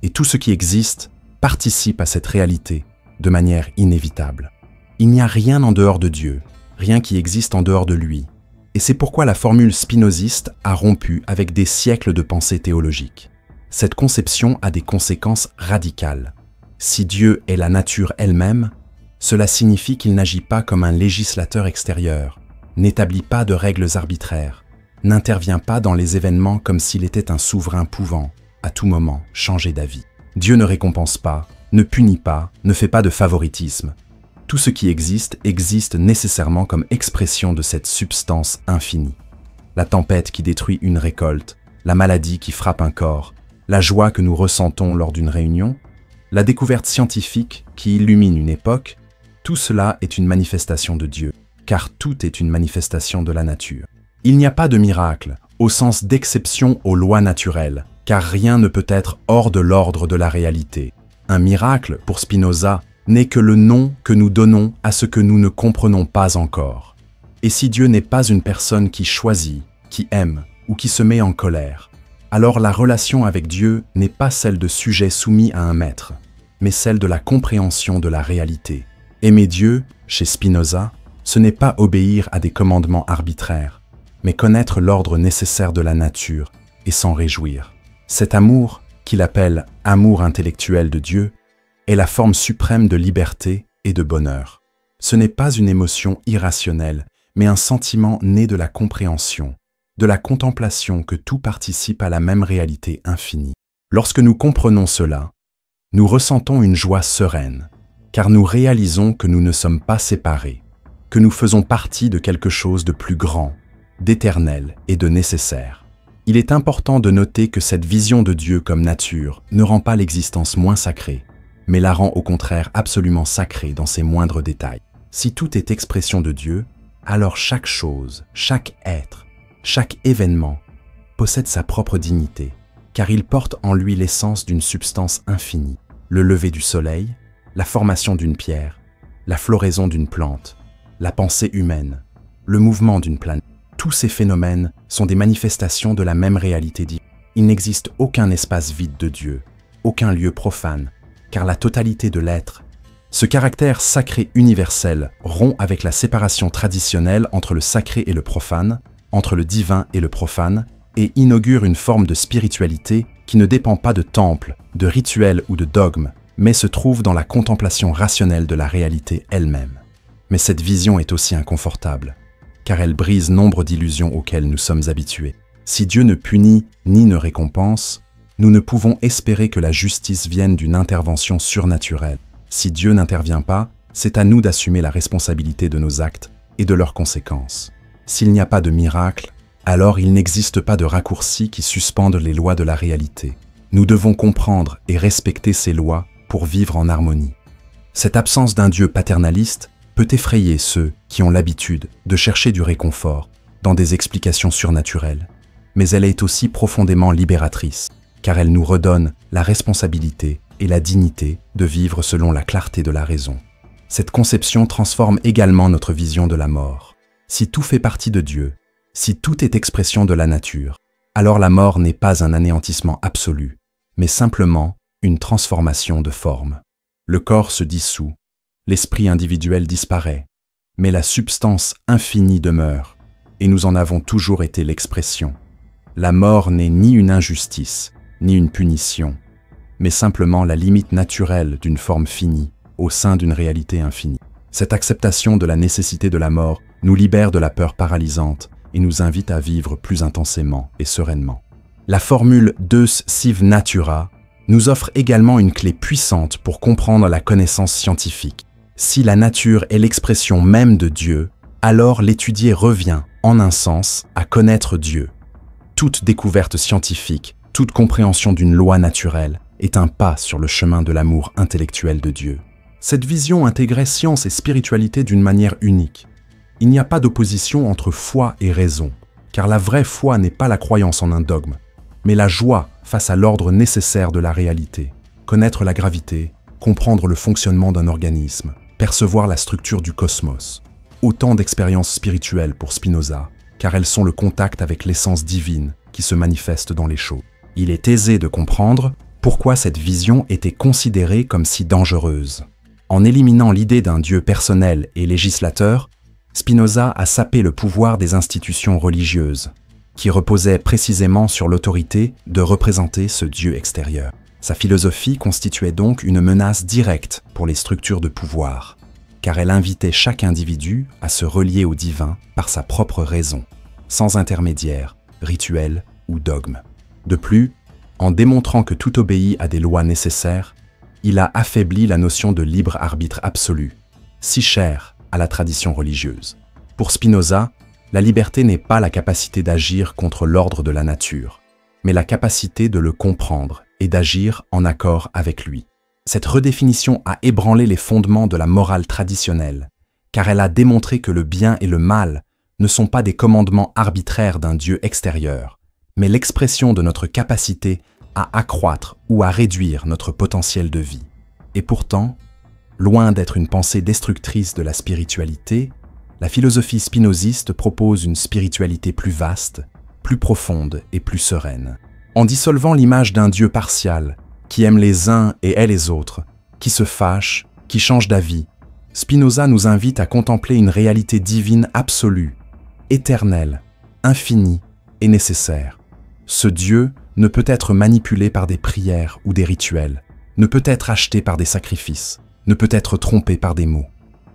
et tout ce qui existe participe à cette réalité de manière inévitable. Il n'y a rien en dehors de Dieu, rien qui existe en dehors de lui, et c'est pourquoi la formule spinoziste a rompu avec des siècles de pensée théologique. Cette conception a des conséquences radicales. Si Dieu est la nature elle-même, cela signifie qu'il n'agit pas comme un législateur extérieur, n'établit pas de règles arbitraires, n'intervient pas dans les événements comme s'il était un souverain pouvant, à tout moment, changer d'avis. Dieu ne récompense pas, ne punit pas, ne fait pas de favoritisme. Tout ce qui existe existe nécessairement comme expression de cette substance infinie. La tempête qui détruit une récolte, la maladie qui frappe un corps, la joie que nous ressentons lors d'une réunion, la découverte scientifique qui illumine une époque, tout cela est une manifestation de Dieu, car tout est une manifestation de la nature. Il n'y a pas de miracle, au sens d'exception aux lois naturelles, car rien ne peut être hors de l'ordre de la réalité. Un miracle, pour Spinoza, n'est que le nom que nous donnons à ce que nous ne comprenons pas encore. Et si Dieu n'est pas une personne qui choisit, qui aime ou qui se met en colère, alors la relation avec Dieu n'est pas celle de sujets soumis à un maître, mais celle de la compréhension de la réalité. Aimer Dieu, chez Spinoza, ce n'est pas obéir à des commandements arbitraires, mais connaître l'ordre nécessaire de la nature et s'en réjouir. Cet amour, qu'il appelle « amour intellectuel de Dieu », est la forme suprême de liberté et de bonheur. Ce n'est pas une émotion irrationnelle, mais un sentiment né de la compréhension, de la contemplation que tout participe à la même réalité infinie. Lorsque nous comprenons cela, nous ressentons une joie sereine, car nous réalisons que nous ne sommes pas séparés, que nous faisons partie de quelque chose de plus grand, d'éternel et de nécessaire. Il est important de noter que cette vision de Dieu comme nature ne rend pas l'existence moins sacrée, mais la rend au contraire absolument sacrée dans ses moindres détails. Si tout est expression de Dieu, alors chaque chose, chaque être, chaque événement possède sa propre dignité, car il porte en lui l'essence d'une substance infinie. Le lever du soleil, la formation d'une pierre, la floraison d'une plante, la pensée humaine, le mouvement d'une planète. Tous ces phénomènes sont des manifestations de la même réalité divine. Il n'existe aucun espace vide de Dieu, aucun lieu profane, car la totalité de l'être, ce caractère sacré universel rompt avec la séparation traditionnelle entre le sacré et le profane, entre le divin et le profane, et inaugure une forme de spiritualité qui ne dépend pas de temples, de rituels ou de dogmes, mais se trouve dans la contemplation rationnelle de la réalité elle-même. Mais cette vision est aussi inconfortable, car elle brise nombre d'illusions auxquelles nous sommes habitués. Si Dieu ne punit ni ne récompense, nous ne pouvons espérer que la justice vienne d'une intervention surnaturelle. Si Dieu n'intervient pas, c'est à nous d'assumer la responsabilité de nos actes et de leurs conséquences. S'il n'y a pas de miracle, alors il n'existe pas de raccourci qui suspende les lois de la réalité. Nous devons comprendre et respecter ces lois pour vivre en harmonie. Cette absence d'un Dieu paternaliste peut effrayer ceux qui ont l'habitude de chercher du réconfort dans des explications surnaturelles, mais elle est aussi profondément libératrice, car elle nous redonne la responsabilité et la dignité de vivre selon la clarté de la raison. Cette conception transforme également notre vision de la mort. Si tout fait partie de Dieu, si tout est expression de la nature, alors la mort n'est pas un anéantissement absolu, mais simplement une transformation de forme. Le corps se dissout, l'esprit individuel disparaît, mais la substance infinie demeure, et nous en avons toujours été l'expression. La mort n'est ni une injustice, ni une punition, mais simplement la limite naturelle d'une forme finie au sein d'une réalité infinie. Cette acceptation de la nécessité de la mort nous libère de la peur paralysante et nous invite à vivre plus intensément et sereinement. La formule Deus sive natura nous offre également une clé puissante pour comprendre la connaissance scientifique. Si la nature est l'expression même de Dieu, alors l'étudier revient, en un sens, à connaître Dieu. Toute découverte scientifique, toute compréhension d'une loi naturelle est un pas sur le chemin de l'amour intellectuel de Dieu. Cette vision intégrait science et spiritualité d'une manière unique. Il n'y a pas d'opposition entre foi et raison, car la vraie foi n'est pas la croyance en un dogme, mais la joie face à l'ordre nécessaire de la réalité. Connaître la gravité, comprendre le fonctionnement d'un organisme, percevoir la structure du cosmos. Autant d'expériences spirituelles pour Spinoza, car elles sont le contact avec l'essence divine qui se manifeste dans les choses. Il est aisé de comprendre pourquoi cette vision était considérée comme si dangereuse. En éliminant l'idée d'un Dieu personnel et législateur, Spinoza a sapé le pouvoir des institutions religieuses, qui reposaient précisément sur l'autorité de représenter ce Dieu extérieur. Sa philosophie constituait donc une menace directe pour les structures de pouvoir, car elle invitait chaque individu à se relier au divin par sa propre raison, sans intermédiaire, rituel ou dogme. De plus, en démontrant que tout obéit à des lois nécessaires, il a affaibli la notion de libre arbitre absolu, si chère à la tradition religieuse. Pour Spinoza, la liberté n'est pas la capacité d'agir contre l'ordre de la nature, mais la capacité de le comprendre et d'agir en accord avec lui. Cette redéfinition a ébranlé les fondements de la morale traditionnelle, car elle a démontré que le bien et le mal ne sont pas des commandements arbitraires d'un Dieu extérieur, mais l'expression de notre capacité à accroître ou à réduire notre potentiel de vie. Et pourtant, loin d'être une pensée destructrice de la spiritualité, La philosophie spinoziste propose une spiritualité plus vaste, plus profonde et plus sereine. En dissolvant l'image d'un Dieu partial, qui aime les uns et hait les autres, qui se fâche, qui change d'avis, Spinoza nous invite à contempler une réalité divine absolue, éternelle, infinie et nécessaire. Ce Dieu ne peut être manipulé par des prières ou des rituels, ne peut être acheté par des sacrifices, ne peut être trompé par des mots.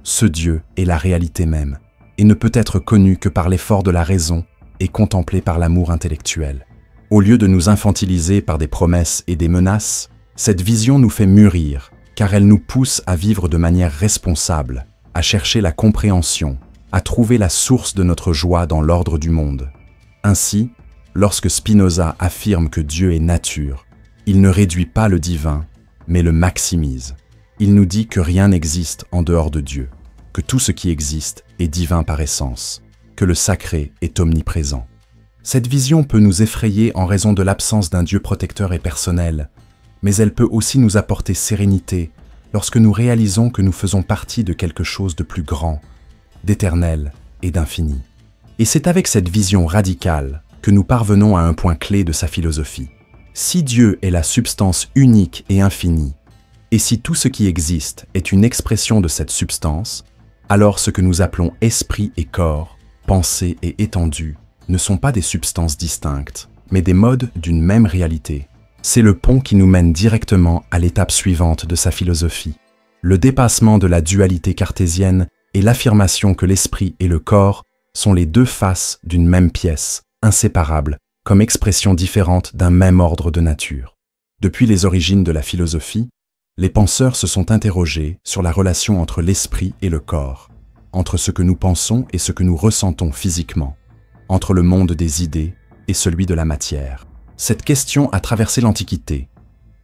Ce Dieu est la réalité même, et ne peut être connu que par l'effort de la raison et contemplé par l'amour intellectuel. Au lieu de nous infantiliser par des promesses et des menaces, cette vision nous fait mûrir, car elle nous pousse à vivre de manière responsable, à chercher la compréhension, à trouver la source de notre joie dans l'ordre du monde. Ainsi, lorsque Spinoza affirme que Dieu est nature, il ne réduit pas le divin, mais le maximise. Il nous dit que rien n'existe en dehors de Dieu, que tout ce qui existe est divin par essence, que le sacré est omniprésent. Cette vision peut nous effrayer en raison de l'absence d'un Dieu protecteur et personnel, mais elle peut aussi nous apporter sérénité lorsque nous réalisons que nous faisons partie de quelque chose de plus grand, d'éternel et d'infini. Et c'est avec cette vision radicale que nous parvenons à un point clé de sa philosophie. Si Dieu est la substance unique et infinie, et si tout ce qui existe est une expression de cette substance, alors ce que nous appelons esprit et corps, pensée et étendue, ne sont pas des substances distinctes, mais des modes d'une même réalité. C'est le pont qui nous mène directement à l'étape suivante de sa philosophie, le dépassement de la dualité cartésienne et l'affirmation que l'esprit et le corps sont les deux faces d'une même pièce, inséparables, comme expressions différentes d'un même ordre de nature. Depuis les origines de la philosophie, les penseurs se sont interrogés sur la relation entre l'esprit et le corps, entre ce que nous pensons et ce que nous ressentons physiquement, entre le monde des idées et celui de la matière. Cette question a traversé l'Antiquité,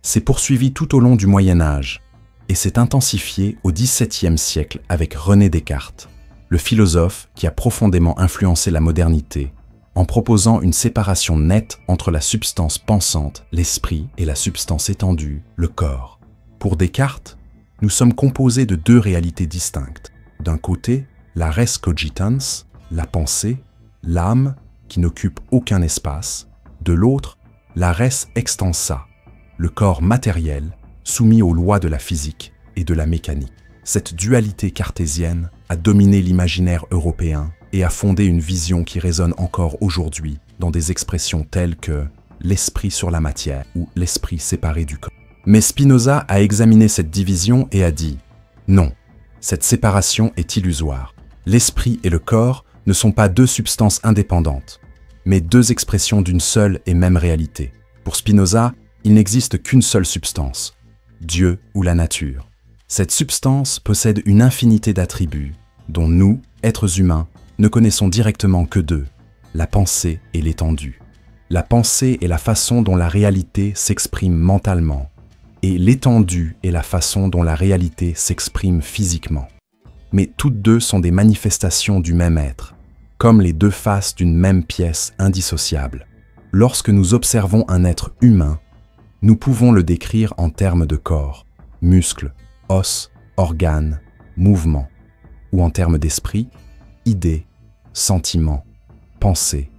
s'est poursuivie tout au long du Moyen Âge et s'est intensifiée au XVIIe siècle avec René Descartes, le philosophe qui a profondément influencé la modernité en proposant une séparation nette entre la substance pensante, l'esprit, et la substance étendue, le corps. Pour Descartes, nous sommes composés de deux réalités distinctes. D'un côté, la res cogitans, la pensée, l'âme qui n'occupe aucun espace. De l'autre, la res extensa, le corps matériel soumis aux lois de la physique et de la mécanique. Cette dualité cartésienne a dominé l'imaginaire européen et a fondé une vision qui résonne encore aujourd'hui dans des expressions telles que l'esprit sur la matière ou l'esprit séparé du corps. Mais Spinoza a examiné cette division et a dit « Non, cette séparation est illusoire. L'esprit et le corps ne sont pas deux substances indépendantes, mais deux expressions d'une seule et même réalité. Pour Spinoza, il n'existe qu'une seule substance, Dieu ou la nature. Cette substance possède une infinité d'attributs, dont nous, êtres humains, ne connaissons directement que deux, la pensée et l'étendue. La pensée est la façon dont la réalité s'exprime mentalement, et l'étendue est la façon dont la réalité s'exprime physiquement. Mais toutes deux sont des manifestations du même être, comme les deux faces d'une même pièce indissociable. Lorsque nous observons un être humain, nous pouvons le décrire en termes de corps, muscles, os, organes, mouvements, ou en termes d'esprit, idées, sentiments, pensées,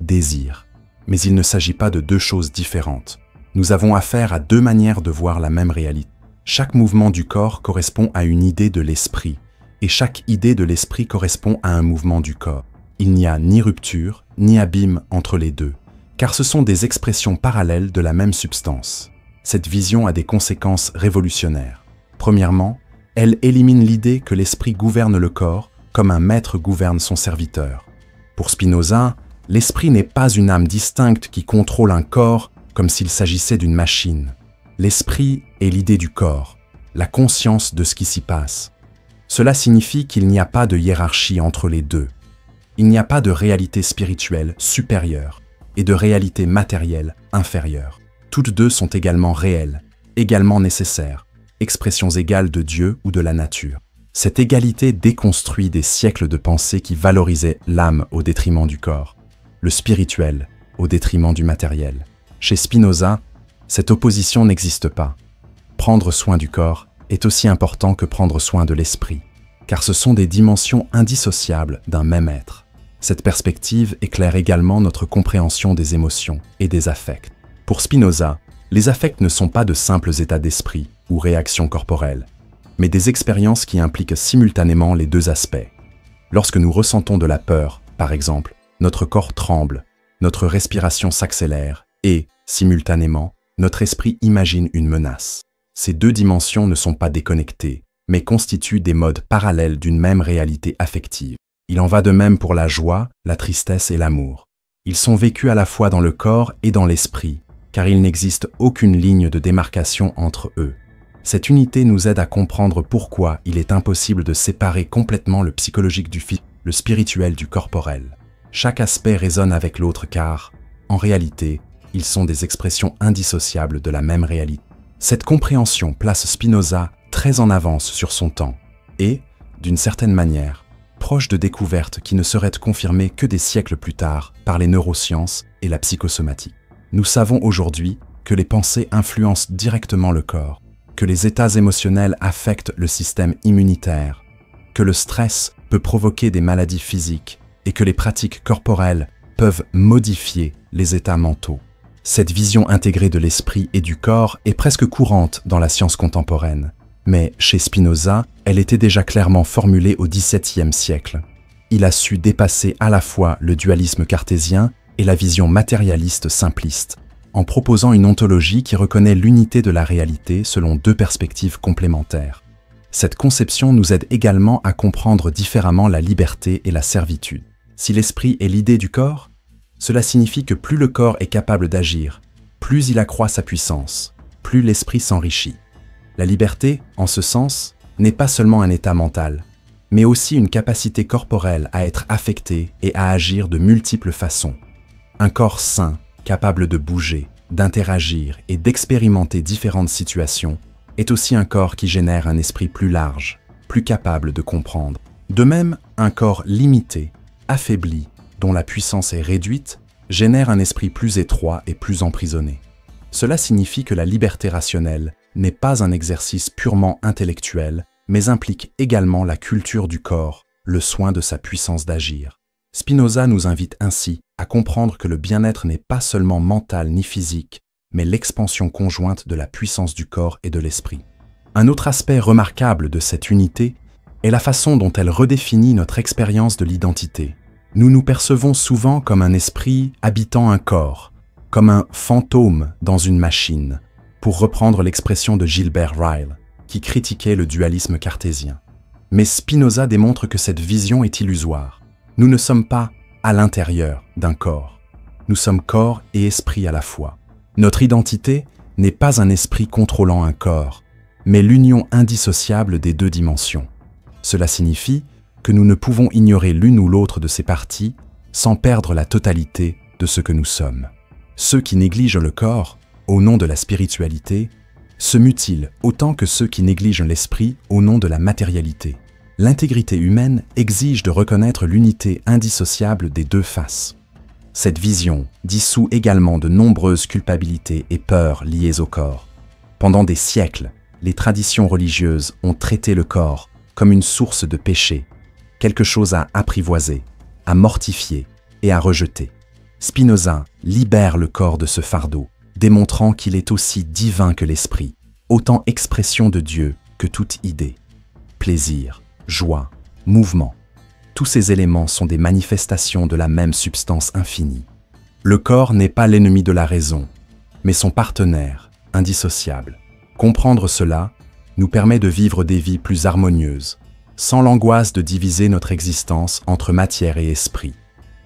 désirs. Mais il ne s'agit pas de deux choses différentes. Nous avons affaire à deux manières de voir la même réalité. Chaque mouvement du corps correspond à une idée de l'esprit, et chaque idée de l'esprit correspond à un mouvement du corps. Il n'y a ni rupture, ni abîme entre les deux, car ce sont des expressions parallèles de la même substance. Cette vision a des conséquences révolutionnaires. Premièrement, elle élimine l'idée que l'esprit gouverne le corps comme un maître gouverne son serviteur. Pour Spinoza, l'esprit n'est pas une âme distincte qui contrôle un corps comme s'il s'agissait d'une machine. L'esprit est l'idée du corps, la conscience de ce qui s'y passe. Cela signifie qu'il n'y a pas de hiérarchie entre les deux. Il n'y a pas de réalité spirituelle supérieure et de réalité matérielle inférieure. Toutes deux sont également réelles, également nécessaires, expressions égales de Dieu ou de la nature. Cette égalité déconstruit des siècles de pensée qui valorisaient l'âme au détriment du corps, le spirituel au détriment du matériel. Chez Spinoza, cette opposition n'existe pas. Prendre soin du corps est aussi important que prendre soin de l'esprit. car ce sont des dimensions indissociables d'un même être. Cette perspective éclaire également notre compréhension des émotions et des affects. Pour Spinoza, les affects ne sont pas de simples états d'esprit ou réactions corporelles, mais des expériences qui impliquent simultanément les deux aspects. Lorsque nous ressentons de la peur, par exemple, notre corps tremble, notre respiration s'accélère et, simultanément, notre esprit imagine une menace. Ces deux dimensions ne sont pas déconnectées, mais constituent des modes parallèles d'une même réalité affective. Il en va de même pour la joie, la tristesse et l'amour. Ils sont vécus à la fois dans le corps et dans l'esprit, car il n'existe aucune ligne de démarcation entre eux. Cette unité nous aide à comprendre pourquoi il est impossible de séparer complètement le psychologique du physique, le spirituel du corporel. Chaque aspect résonne avec l'autre car, en réalité, ils sont des expressions indissociables de la même réalité. Cette compréhension place Spinoza très en avance sur son temps et, d'une certaine manière, proche de découvertes qui ne seraient confirmées que des siècles plus tard par les neurosciences et la psychosomatique. Nous savons aujourd'hui que les pensées influencent directement le corps, que les états émotionnels affectent le système immunitaire, que le stress peut provoquer des maladies physiques et que les pratiques corporelles peuvent modifier les états mentaux. Cette vision intégrée de l'esprit et du corps est presque courante dans la science contemporaine, mais chez Spinoza, elle était déjà clairement formulée au XVIIe siècle. Il a su dépasser à la fois le dualisme cartésien et la vision matérialiste simpliste, en proposant une ontologie qui reconnaît l'unité de la réalité selon deux perspectives complémentaires. Cette conception nous aide également à comprendre différemment la liberté et la servitude. Si l'esprit est l'idée du corps, cela signifie que plus le corps est capable d'agir, plus il accroît sa puissance, plus l'esprit s'enrichit. La liberté, en ce sens, n'est pas seulement un état mental, mais aussi une capacité corporelle à être affectée et à agir de multiples façons. Un corps sain, capable de bouger, d'interagir et d'expérimenter différentes situations, est aussi un corps qui génère un esprit plus large, plus capable de comprendre. De même, un corps limité, affaibli, dont la puissance est réduite, génère un esprit plus étroit et plus emprisonné. Cela signifie que la liberté rationnelle n'est pas un exercice purement intellectuel, mais implique également la culture du corps, le soin de sa puissance d'agir. Spinoza nous invite ainsi à comprendre que le bien-être n'est pas seulement mental ni physique, mais l'expansion conjointe de la puissance du corps et de l'esprit. Un autre aspect remarquable de cette unité est la façon dont elle redéfinit notre expérience de l'identité. Nous nous percevons souvent comme un esprit habitant un corps, comme un fantôme dans une machine, pour reprendre l'expression de Gilbert Ryle, qui critiquait le dualisme cartésien. Mais Spinoza démontre que cette vision est illusoire. Nous ne sommes pas à l'intérieur d'un corps. Nous sommes corps et esprit à la fois. Notre identité n'est pas un esprit contrôlant un corps, mais l'union indissociable des deux dimensions. Cela signifie que nous ne pouvons ignorer l'une ou l'autre de ces parties sans perdre la totalité de ce que nous sommes. Ceux qui négligent le corps, au nom de la spiritualité, se mutilent autant que ceux qui négligent l'esprit au nom de la matérialité. L'intégrité humaine exige de reconnaître l'unité indissociable des deux faces. Cette vision dissout également de nombreuses culpabilités et peurs liées au corps. Pendant des siècles, les traditions religieuses ont traité le corps comme une source de péché, quelque chose à apprivoiser, à mortifier et à rejeter. Spinoza libère le corps de ce fardeau, démontrant qu'il est aussi divin que l'esprit, autant expression de Dieu que toute idée. Plaisir, joie, mouvement, tous ces éléments sont des manifestations de la même substance infinie. Le corps n'est pas l'ennemi de la raison, mais son partenaire, indissociable. Comprendre cela nous permet de vivre des vies plus harmonieuses, sans l'angoisse de diviser notre existence entre matière et esprit,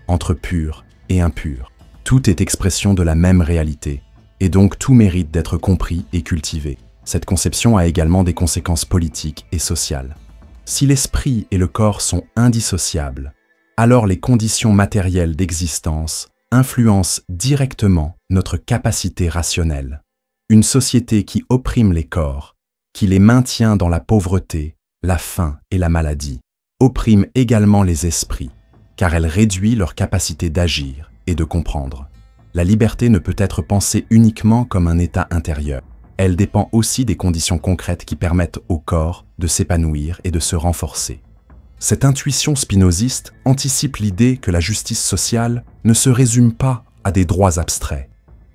entre pur et impur. Tout est expression de la même réalité, et donc tout mérite d'être compris et cultivé. Cette conception a également des conséquences politiques et sociales. Si l'esprit et le corps sont indissociables, alors les conditions matérielles d'existence influencent directement notre capacité rationnelle. Une société qui opprime les corps, qui les maintient dans la pauvreté, la faim et la maladie, opprime également les esprits, car elle réduit leur capacité d'agir et de comprendre. La liberté ne peut être pensée uniquement comme un état intérieur. Elle dépend aussi des conditions concrètes qui permettent au corps de s'épanouir et de se renforcer. Cette intuition spinoziste anticipe l'idée que la justice sociale ne se résume pas à des droits abstraits,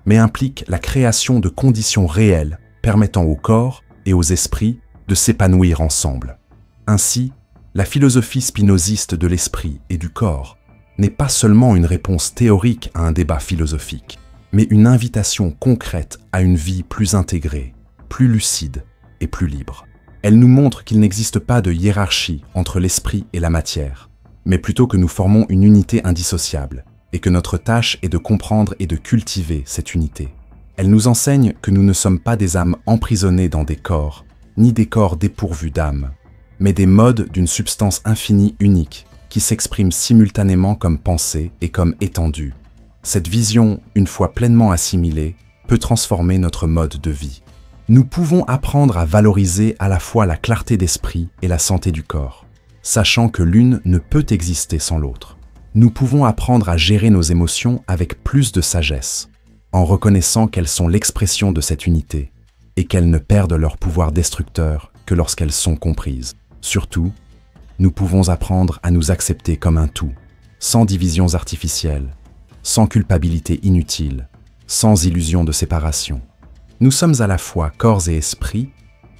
mais implique la création de conditions réelles permettant au corps et aux esprits de s'épanouir ensemble. Ainsi, la philosophie spinoziste de l'esprit et du corps n'est pas seulement une réponse théorique à un débat philosophique, mais une invitation concrète à une vie plus intégrée, plus lucide et plus libre. Elle nous montre qu'il n'existe pas de hiérarchie entre l'esprit et la matière, mais plutôt que nous formons une unité indissociable et que notre tâche est de comprendre et de cultiver cette unité. Elle nous enseigne que nous ne sommes pas des âmes emprisonnées dans des corps, ni des corps dépourvus d'âme, mais des modes d'une substance infinie unique qui s'exprime simultanément comme pensée et comme étendue. Cette vision, une fois pleinement assimilée, peut transformer notre mode de vie. Nous pouvons apprendre à valoriser à la fois la clarté d'esprit et la santé du corps, sachant que l'une ne peut exister sans l'autre. Nous pouvons apprendre à gérer nos émotions avec plus de sagesse, en reconnaissant qu'elles sont l'expression de cette unité et qu'elles ne perdent leur pouvoir destructeur que lorsqu'elles sont comprises. Surtout, nous pouvons apprendre à nous accepter comme un tout, sans divisions artificielles, sans culpabilité inutile, sans illusion de séparation. Nous sommes à la fois corps et esprit,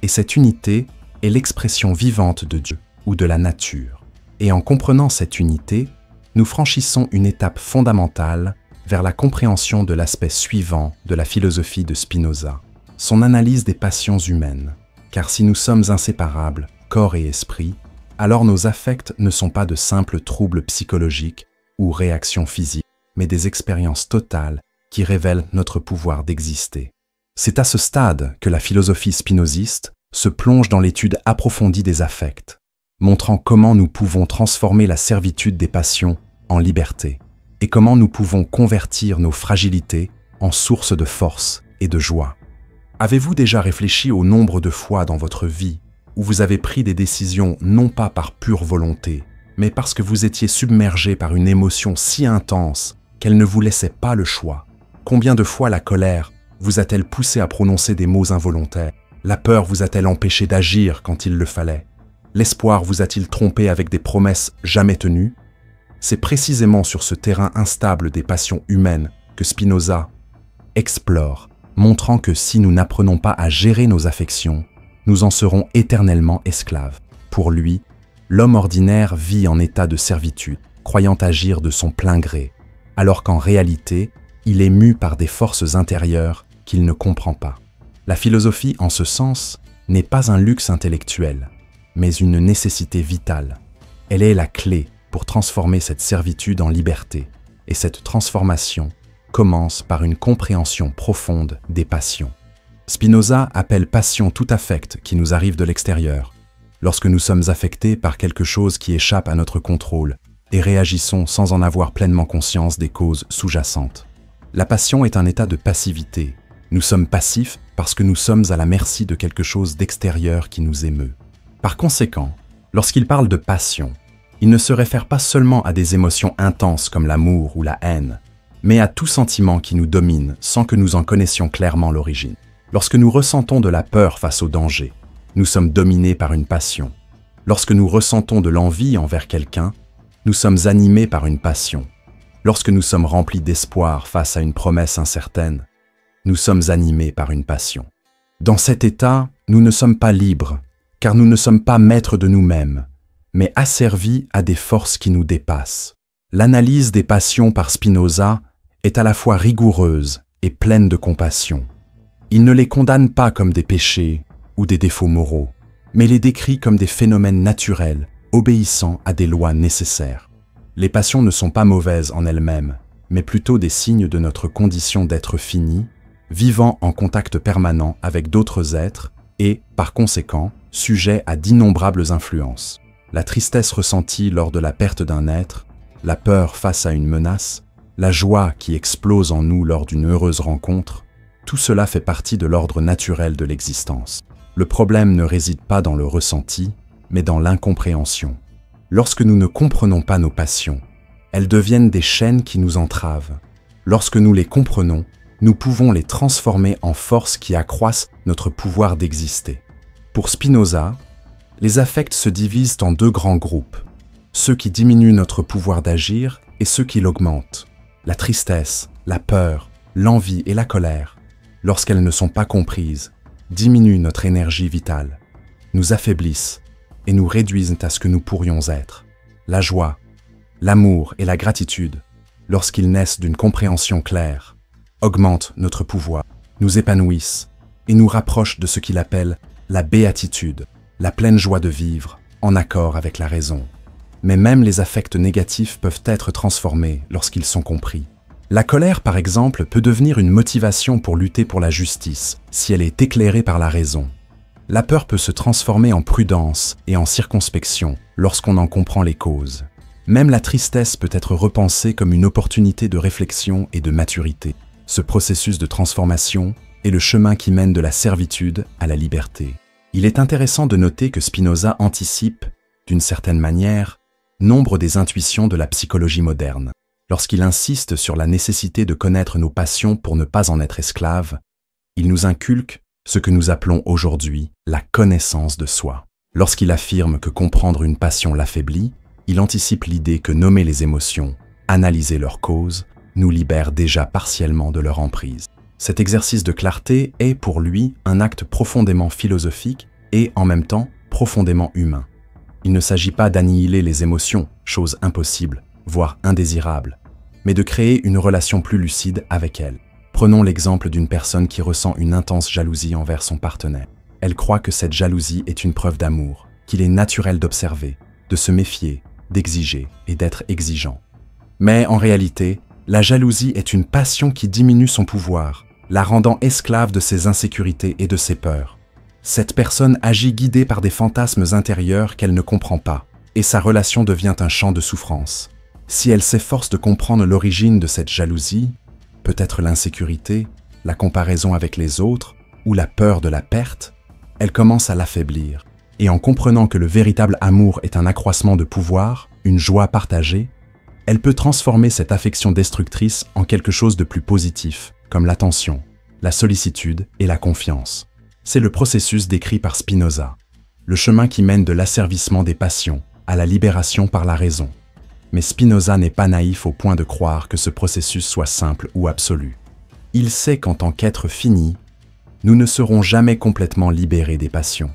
et cette unité est l'expression vivante de Dieu ou de la nature. Et en comprenant cette unité, nous franchissons une étape fondamentale vers la compréhension de l'aspect suivant de la philosophie de Spinoza, son analyse des passions humaines. Car si nous sommes inséparables, corps et esprit, alors nos affects ne sont pas de simples troubles psychologiques ou réactions physiques, mais des expériences totales qui révèlent notre pouvoir d'exister. C'est à ce stade que la philosophie spinoziste se plonge dans l'étude approfondie des affects, montrant comment nous pouvons transformer la servitude des passions en liberté et comment nous pouvons convertir nos fragilités en source de force et de joie. Avez-vous déjà réfléchi au nombre de fois dans votre vie où vous avez pris des décisions non pas par pure volonté, mais parce que vous étiez submergé par une émotion si intense qu'elle ne vous laissait pas le choix? Combien de fois la colère vous a-t-elle poussé à prononcer des mots involontaires? La peur vous a-t-elle empêché d'agir quand il le fallait? L'espoir vous a-t-il trompé avec des promesses jamais tenues? C'est précisément sur ce terrain instable des passions humaines que Spinoza explore, montrant que si nous n'apprenons pas à gérer nos affections, nous en serons éternellement esclaves. Pour lui, l'homme ordinaire vit en état de servitude, croyant agir de son plein gré, alors qu'en réalité, il est mu par des forces intérieures qu'il ne comprend pas. La philosophie, en ce sens, n'est pas un luxe intellectuel, mais une nécessité vitale. Elle est la clé pour transformer cette servitude en liberté, et cette transformation commence par une compréhension profonde des passions. Spinoza appelle passion tout affect qui nous arrive de l'extérieur, lorsque nous sommes affectés par quelque chose qui échappe à notre contrôle et réagissons sans en avoir pleinement conscience des causes sous-jacentes. La passion est un état de passivité. Nous sommes passifs parce que nous sommes à la merci de quelque chose d'extérieur qui nous émeut. Par conséquent, lorsqu'il parle de passion, il ne se réfère pas seulement à des émotions intenses comme l'amour ou la haine, mais à tout sentiment qui nous domine sans que nous en connaissions clairement l'origine. Lorsque nous ressentons de la peur face au danger, nous sommes dominés par une passion. Lorsque nous ressentons de l'envie envers quelqu'un, nous sommes animés par une passion. Lorsque nous sommes remplis d'espoir face à une promesse incertaine, nous sommes animés par une passion. Dans cet état, nous ne sommes pas libres, car nous ne sommes pas maîtres de nous-mêmes, mais asservis à des forces qui nous dépassent. L'analyse des passions par Spinoza est à la fois rigoureuse et pleine de compassion. Il ne les condamne pas comme des péchés ou des défauts moraux, mais les décrit comme des phénomènes naturels, obéissant à des lois nécessaires. Les passions ne sont pas mauvaises en elles-mêmes, mais plutôt des signes de notre condition d'être fini, vivant en contact permanent avec d'autres êtres et, par conséquent, sujet à d'innombrables influences. La tristesse ressentie lors de la perte d'un être, la peur face à une menace, la joie qui explose en nous lors d'une heureuse rencontre, tout cela fait partie de l'ordre naturel de l'existence. Le problème ne réside pas dans le ressenti, mais dans l'incompréhension. Lorsque nous ne comprenons pas nos passions, elles deviennent des chaînes qui nous entravent. Lorsque nous les comprenons, nous pouvons les transformer en forces qui accroissent notre pouvoir d'exister. Pour Spinoza, les affects se divisent en deux grands groupes, ceux qui diminuent notre pouvoir d'agir et ceux qui l'augmentent. La tristesse, la peur, l'envie et la colère, lorsqu'elles ne sont pas comprises, diminuent notre énergie vitale, nous affaiblissent et nous réduisent à ce que nous pourrions être. La joie, l'amour et la gratitude, lorsqu'ils naissent d'une compréhension claire, augmentent notre pouvoir, nous épanouissent et nous rapprochent de ce qu'il appelle la béatitude, la pleine joie de vivre, en accord avec la raison. Mais même les affects négatifs peuvent être transformés lorsqu'ils sont compris. La colère, par exemple, peut devenir une motivation pour lutter pour la justice, si elle est éclairée par la raison. La peur peut se transformer en prudence et en circonspection lorsqu'on en comprend les causes. Même la tristesse peut être repensée comme une opportunité de réflexion et de maturité. Ce processus de transformation est le chemin qui mène de la servitude à la liberté. Il est intéressant de noter que Spinoza anticipe, d'une certaine manière, nombre des intuitions de la psychologie moderne. Lorsqu'il insiste sur la nécessité de connaître nos passions pour ne pas en être esclaves, il nous inculque ce que nous appelons aujourd'hui la connaissance de soi. Lorsqu'il affirme que comprendre une passion l'affaiblit, il anticipe l'idée que nommer les émotions, analyser leurs causes, nous libère déjà partiellement de leur emprise. Cet exercice de clarté est pour lui un acte profondément philosophique et en même temps profondément humain. Il ne s'agit pas d'annihiler les émotions, chose impossible, voire indésirable, mais de créer une relation plus lucide avec elles. Prenons l'exemple d'une personne qui ressent une intense jalousie envers son partenaire. Elle croit que cette jalousie est une preuve d'amour, qu'il est naturel d'observer, de se méfier, d'exiger et d'être exigeant. Mais en réalité, la jalousie est une passion qui diminue son pouvoir, la rendant esclave de ses insécurités et de ses peurs. Cette personne agit guidée par des fantasmes intérieurs qu'elle ne comprend pas, et sa relation devient un champ de souffrance. Si elle s'efforce de comprendre l'origine de cette jalousie, peut-être l'insécurité, la comparaison avec les autres ou la peur de la perte, elle commence à l'affaiblir. Et en comprenant que le véritable amour est un accroissement de pouvoir, une joie partagée, elle peut transformer cette affection destructrice en quelque chose de plus positif, comme l'attention, la sollicitude et la confiance. C'est le processus décrit par Spinoza, le chemin qui mène de l'asservissement des passions à la libération par la raison. Mais Spinoza n'est pas naïf au point de croire que ce processus soit simple ou absolu. Il sait qu'en tant qu'être fini, nous ne serons jamais complètement libérés des passions.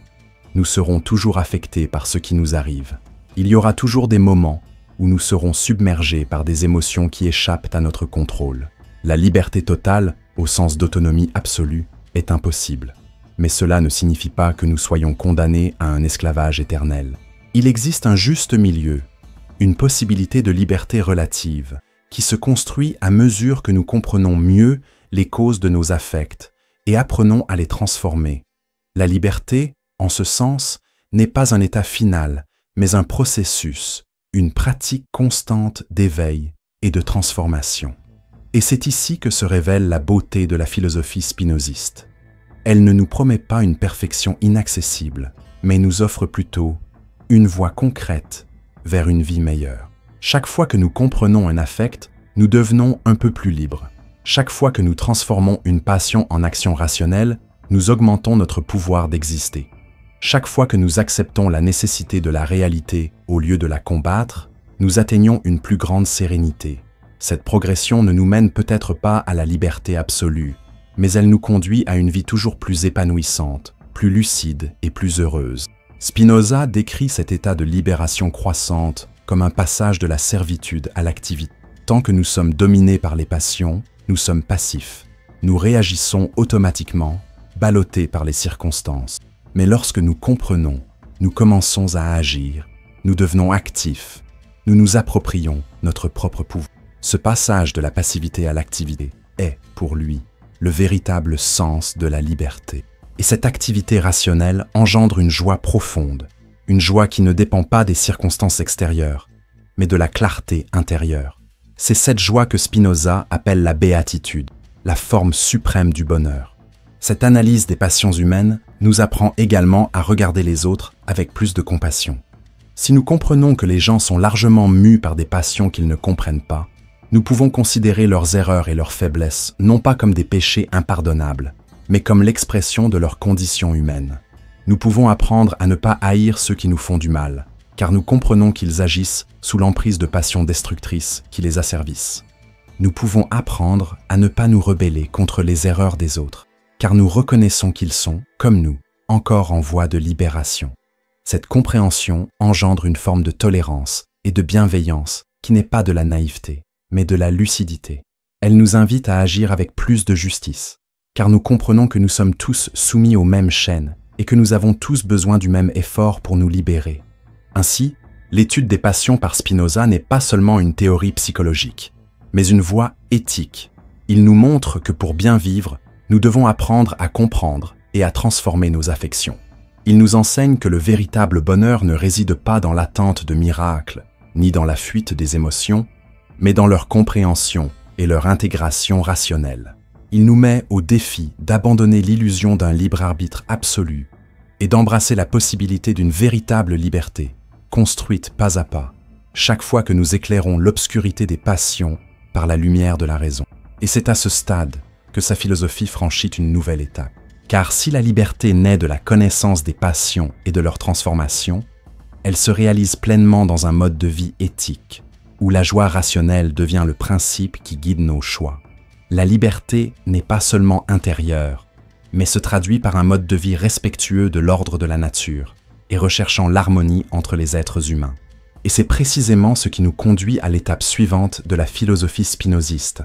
Nous serons toujours affectés par ce qui nous arrive. Il y aura toujours des moments où nous serons submergés par des émotions qui échappent à notre contrôle. La liberté totale, au sens d'autonomie absolue, est impossible. Mais cela ne signifie pas que nous soyons condamnés à un esclavage éternel. Il existe un juste milieu, une possibilité de liberté relative, qui se construit à mesure que nous comprenons mieux les causes de nos affects et apprenons à les transformer. La liberté, en ce sens, n'est pas un état final, mais un processus, une pratique constante d'éveil et de transformation. Et c'est ici que se révèle la beauté de la philosophie spinoziste. Elle ne nous promet pas une perfection inaccessible, mais nous offre plutôt une voie concrète vers une vie meilleure. Chaque fois que nous comprenons un affect, nous devenons un peu plus libres. Chaque fois que nous transformons une passion en action rationnelle, nous augmentons notre pouvoir d'exister. Chaque fois que nous acceptons la nécessité de la réalité au lieu de la combattre, nous atteignons une plus grande sérénité. Cette progression ne nous mène peut-être pas à la liberté absolue, mais elle nous conduit à une vie toujours plus épanouissante, plus lucide et plus heureuse. Spinoza décrit cet état de libération croissante comme un passage de la servitude à l'activité. Tant que nous sommes dominés par les passions, nous sommes passifs. Nous réagissons automatiquement, ballottés par les circonstances. Mais lorsque nous comprenons, nous commençons à agir, nous devenons actifs, nous nous approprions notre propre pouvoir. Ce passage de la passivité à l'activité est, pour lui, le véritable sens de la liberté. Et cette activité rationnelle engendre une joie profonde, une joie qui ne dépend pas des circonstances extérieures, mais de la clarté intérieure. C'est cette joie que Spinoza appelle la béatitude, la forme suprême du bonheur. Cette analyse des passions humaines nous apprend également à regarder les autres avec plus de compassion. Si nous comprenons que les gens sont largement mus par des passions qu'ils ne comprennent pas, nous pouvons considérer leurs erreurs et leurs faiblesses non pas comme des péchés impardonnables, mais comme l'expression de leur condition humaine. Nous pouvons apprendre à ne pas haïr ceux qui nous font du mal, car nous comprenons qu'ils agissent sous l'emprise de passions destructrices qui les asservissent. Nous pouvons apprendre à ne pas nous rebeller contre les erreurs des autres, car nous reconnaissons qu'ils sont, comme nous, encore en voie de libération. Cette compréhension engendre une forme de tolérance et de bienveillance qui n'est pas de la naïveté, mais de la lucidité. Elle nous invite à agir avec plus de justice, car nous comprenons que nous sommes tous soumis aux mêmes chaînes et que nous avons tous besoin du même effort pour nous libérer. Ainsi, l'étude des passions par Spinoza n'est pas seulement une théorie psychologique, mais une voie éthique. Il nous montre que pour bien vivre, nous devons apprendre à comprendre et à transformer nos affections. Il nous enseigne que le véritable bonheur ne réside pas dans l'attente de miracles, ni dans la fuite des émotions, mais dans leur compréhension et leur intégration rationnelle. Il nous met au défi d'abandonner l'illusion d'un libre arbitre absolu et d'embrasser la possibilité d'une véritable liberté, construite pas à pas, chaque fois que nous éclairons l'obscurité des passions par la lumière de la raison. Et c'est à ce stade que sa philosophie franchit une nouvelle étape. Car si la liberté naît de la connaissance des passions et de leur transformation, elle se réalise pleinement dans un mode de vie éthique, où la joie rationnelle devient le principe qui guide nos choix. La liberté n'est pas seulement intérieure, mais se traduit par un mode de vie respectueux de l'ordre de la nature et recherchant l'harmonie entre les êtres humains. Et c'est précisément ce qui nous conduit à l'étape suivante de la philosophie spinoziste,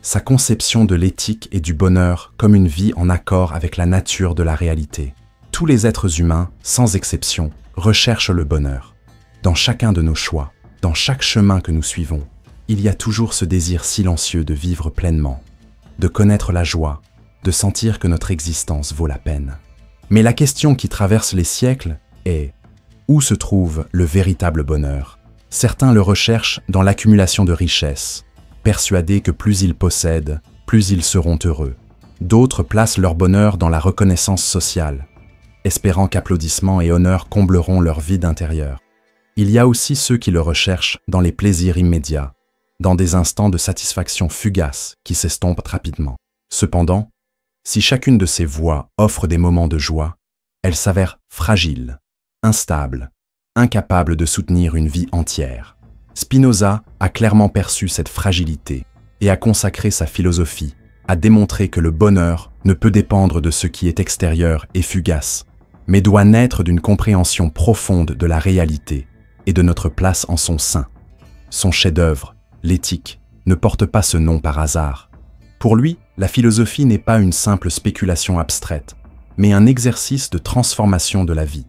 sa conception de l'éthique et du bonheur comme une vie en accord avec la nature de la réalité. Tous les êtres humains, sans exception, recherchent le bonheur. Dans chacun de nos choix, dans chaque chemin que nous suivons, il y a toujours ce désir silencieux de vivre pleinement, de connaître la joie, de sentir que notre existence vaut la peine. Mais la question qui traverse les siècles est: où se trouve le véritable bonheur? Certains le recherchent dans l'accumulation de richesses, persuadés que plus ils possèdent, plus ils seront heureux. D'autres placent leur bonheur dans la reconnaissance sociale, espérant qu'applaudissements et honneurs combleront leur vide intérieur. Il y a aussi ceux qui le recherchent dans les plaisirs immédiats, dans des instants de satisfaction fugaces qui s'estompent rapidement. Cependant, si chacune de ces voies offre des moments de joie, elle s'avère fragile, instable, incapable de soutenir une vie entière. Spinoza a clairement perçu cette fragilité et a consacré sa philosophie à démontrer que le bonheur ne peut dépendre de ce qui est extérieur et fugace, mais doit naître d'une compréhension profonde de la réalité et de notre place en son sein. Son chef-d'œuvre, l'Éthique, ne porte pas ce nom par hasard. Pour lui, la philosophie n'est pas une simple spéculation abstraite, mais un exercice de transformation de la vie.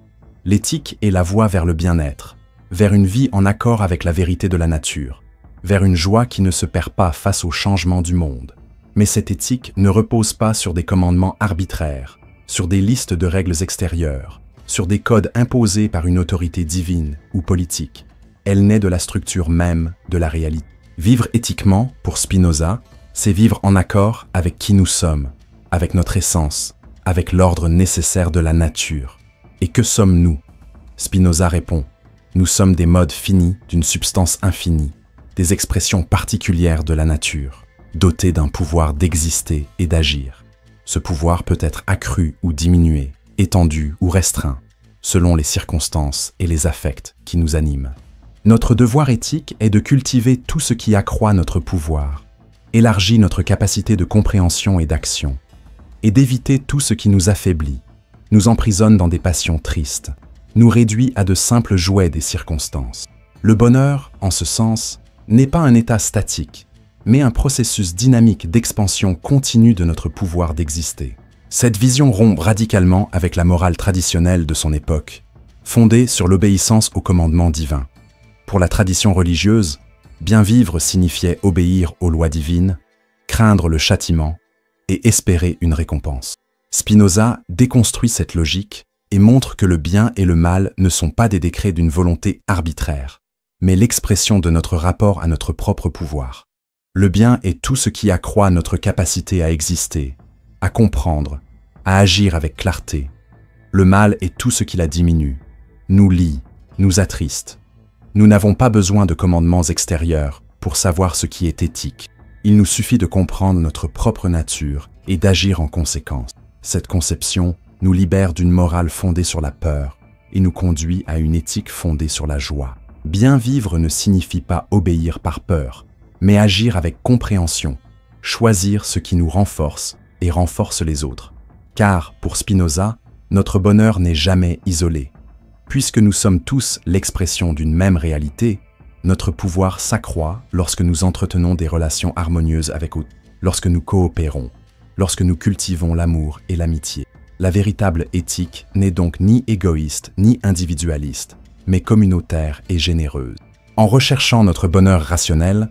L'éthique est la voie vers le bien-être, vers une vie en accord avec la vérité de la nature, vers une joie qui ne se perd pas face au changement du monde. Mais cette éthique ne repose pas sur des commandements arbitraires, sur des listes de règles extérieures, sur des codes imposés par une autorité divine ou politique. Elle naît de la structure même de la réalité. Vivre éthiquement, pour Spinoza, c'est vivre en accord avec qui nous sommes, avec notre essence, avec l'ordre nécessaire de la nature. Et que sommes-nous? Spinoza répond: nous sommes des modes finis d'une substance infinie, des expressions particulières de la nature, dotées d'un pouvoir d'exister et d'agir. Ce pouvoir peut être accru ou diminué, étendu ou restreint, selon les circonstances et les affects qui nous animent. Notre devoir éthique est de cultiver tout ce qui accroît notre pouvoir, élargit notre capacité de compréhension et d'action, et d'éviter tout ce qui nous affaiblit, nous emprisonne dans des passions tristes, nous réduit à de simples jouets des circonstances. Le bonheur, en ce sens, n'est pas un état statique, mais un processus dynamique d'expansion continue de notre pouvoir d'exister. Cette vision rompt radicalement avec la morale traditionnelle de son époque, fondée sur l'obéissance aux commandements divins. Pour la tradition religieuse, bien vivre signifiait obéir aux lois divines, craindre le châtiment et espérer une récompense. Spinoza déconstruit cette logique et montre que le bien et le mal ne sont pas des décrets d'une volonté arbitraire, mais l'expression de notre rapport à notre propre pouvoir. Le bien est tout ce qui accroît notre capacité à exister, à comprendre, à agir avec clarté. Le mal est tout ce qui la diminue, nous lie, nous attriste. Nous n'avons pas besoin de commandements extérieurs pour savoir ce qui est éthique. Il nous suffit de comprendre notre propre nature et d'agir en conséquence. Cette conception nous libère d'une morale fondée sur la peur et nous conduit à une éthique fondée sur la joie. Bien vivre ne signifie pas obéir par peur, mais agir avec compréhension, choisir ce qui nous renforce et renforce les autres. Car, pour Spinoza, notre bonheur n'est jamais isolé. Puisque nous sommes tous l'expression d'une même réalité, notre pouvoir s'accroît lorsque nous entretenons des relations harmonieuses avec autrui, lorsque nous coopérons, lorsque nous cultivons l'amour et l'amitié. La véritable éthique n'est donc ni égoïste ni individualiste, mais communautaire et généreuse. En recherchant notre bonheur rationnel,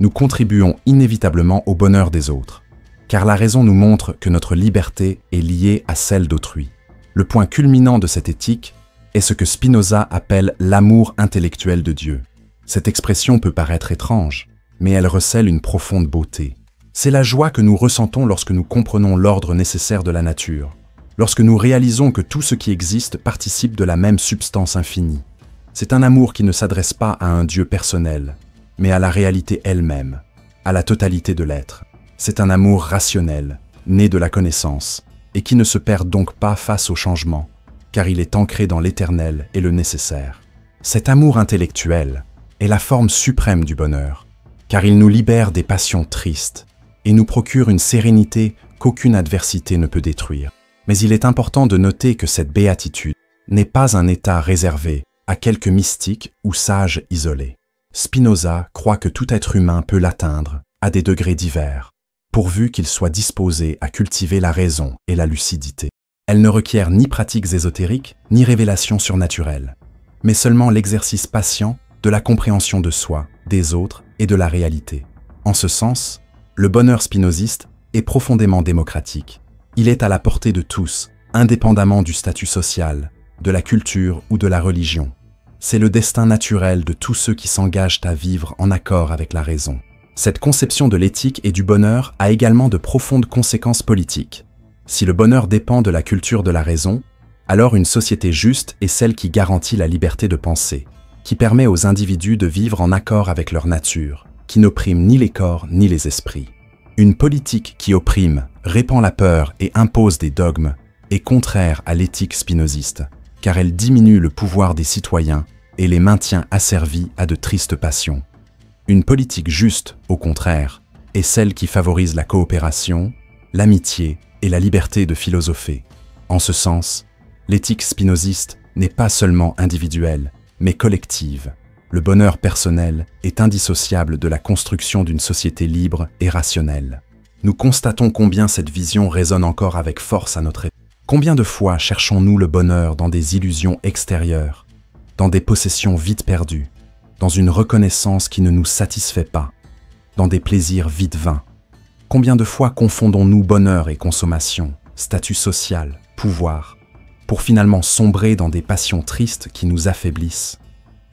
nous contribuons inévitablement au bonheur des autres, car la raison nous montre que notre liberté est liée à celle d'autrui. Le point culminant de cette éthique est ce que Spinoza appelle l'amour intellectuel de Dieu. Cette expression peut paraître étrange, mais elle recèle une profonde beauté. C'est la joie que nous ressentons lorsque nous comprenons l'ordre nécessaire de la nature, lorsque nous réalisons que tout ce qui existe participe de la même substance infinie. C'est un amour qui ne s'adresse pas à un Dieu personnel, mais à la réalité elle-même, à la totalité de l'être. C'est un amour rationnel, né de la connaissance, et qui ne se perd donc pas face au changement, car il est ancré dans l'éternel et le nécessaire. Cet amour intellectuel est la forme suprême du bonheur, car il nous libère des passions tristes et nous procure une sérénité qu'aucune adversité ne peut détruire. Mais il est important de noter que cette béatitude n'est pas un état réservé à quelques mystiques ou sages isolés. Spinoza croit que tout être humain peut l'atteindre à des degrés divers, pourvu qu'il soit disposé à cultiver la raison et la lucidité. Elle ne requiert ni pratiques ésotériques, ni révélations surnaturelles, mais seulement l'exercice patient de la compréhension de soi, des autres et de la réalité. En ce sens, le bonheur spinoziste est profondément démocratique. Il est à la portée de tous, indépendamment du statut social, de la culture ou de la religion. C'est le destin naturel de tous ceux qui s'engagent à vivre en accord avec la raison. Cette conception de l'éthique et du bonheur a également de profondes conséquences politiques. Si le bonheur dépend de la culture de la raison, alors une société juste est celle qui garantit la liberté de penser, qui permet aux individus de vivre en accord avec leur nature, qui n'opprime ni les corps ni les esprits. Une politique qui opprime, répand la peur et impose des dogmes est contraire à l'éthique spinoziste, car elle diminue le pouvoir des citoyens et les maintient asservis à de tristes passions. Une politique juste, au contraire, est celle qui favorise la coopération, l'amitié et la liberté de philosopher. En ce sens, l'éthique spinoziste n'est pas seulement individuelle, mais collective. Le bonheur personnel est indissociable de la construction d'une société libre et rationnelle. Nous constatons combien cette vision résonne encore avec force à notre époque. Combien de fois cherchons-nous le bonheur dans des illusions extérieures, dans des possessions vite perdues, dans une reconnaissance qui ne nous satisfait pas, dans des plaisirs vite vains? Combien de fois confondons-nous bonheur et consommation, statut social, pouvoir, pour finalement sombrer dans des passions tristes qui nous affaiblissent?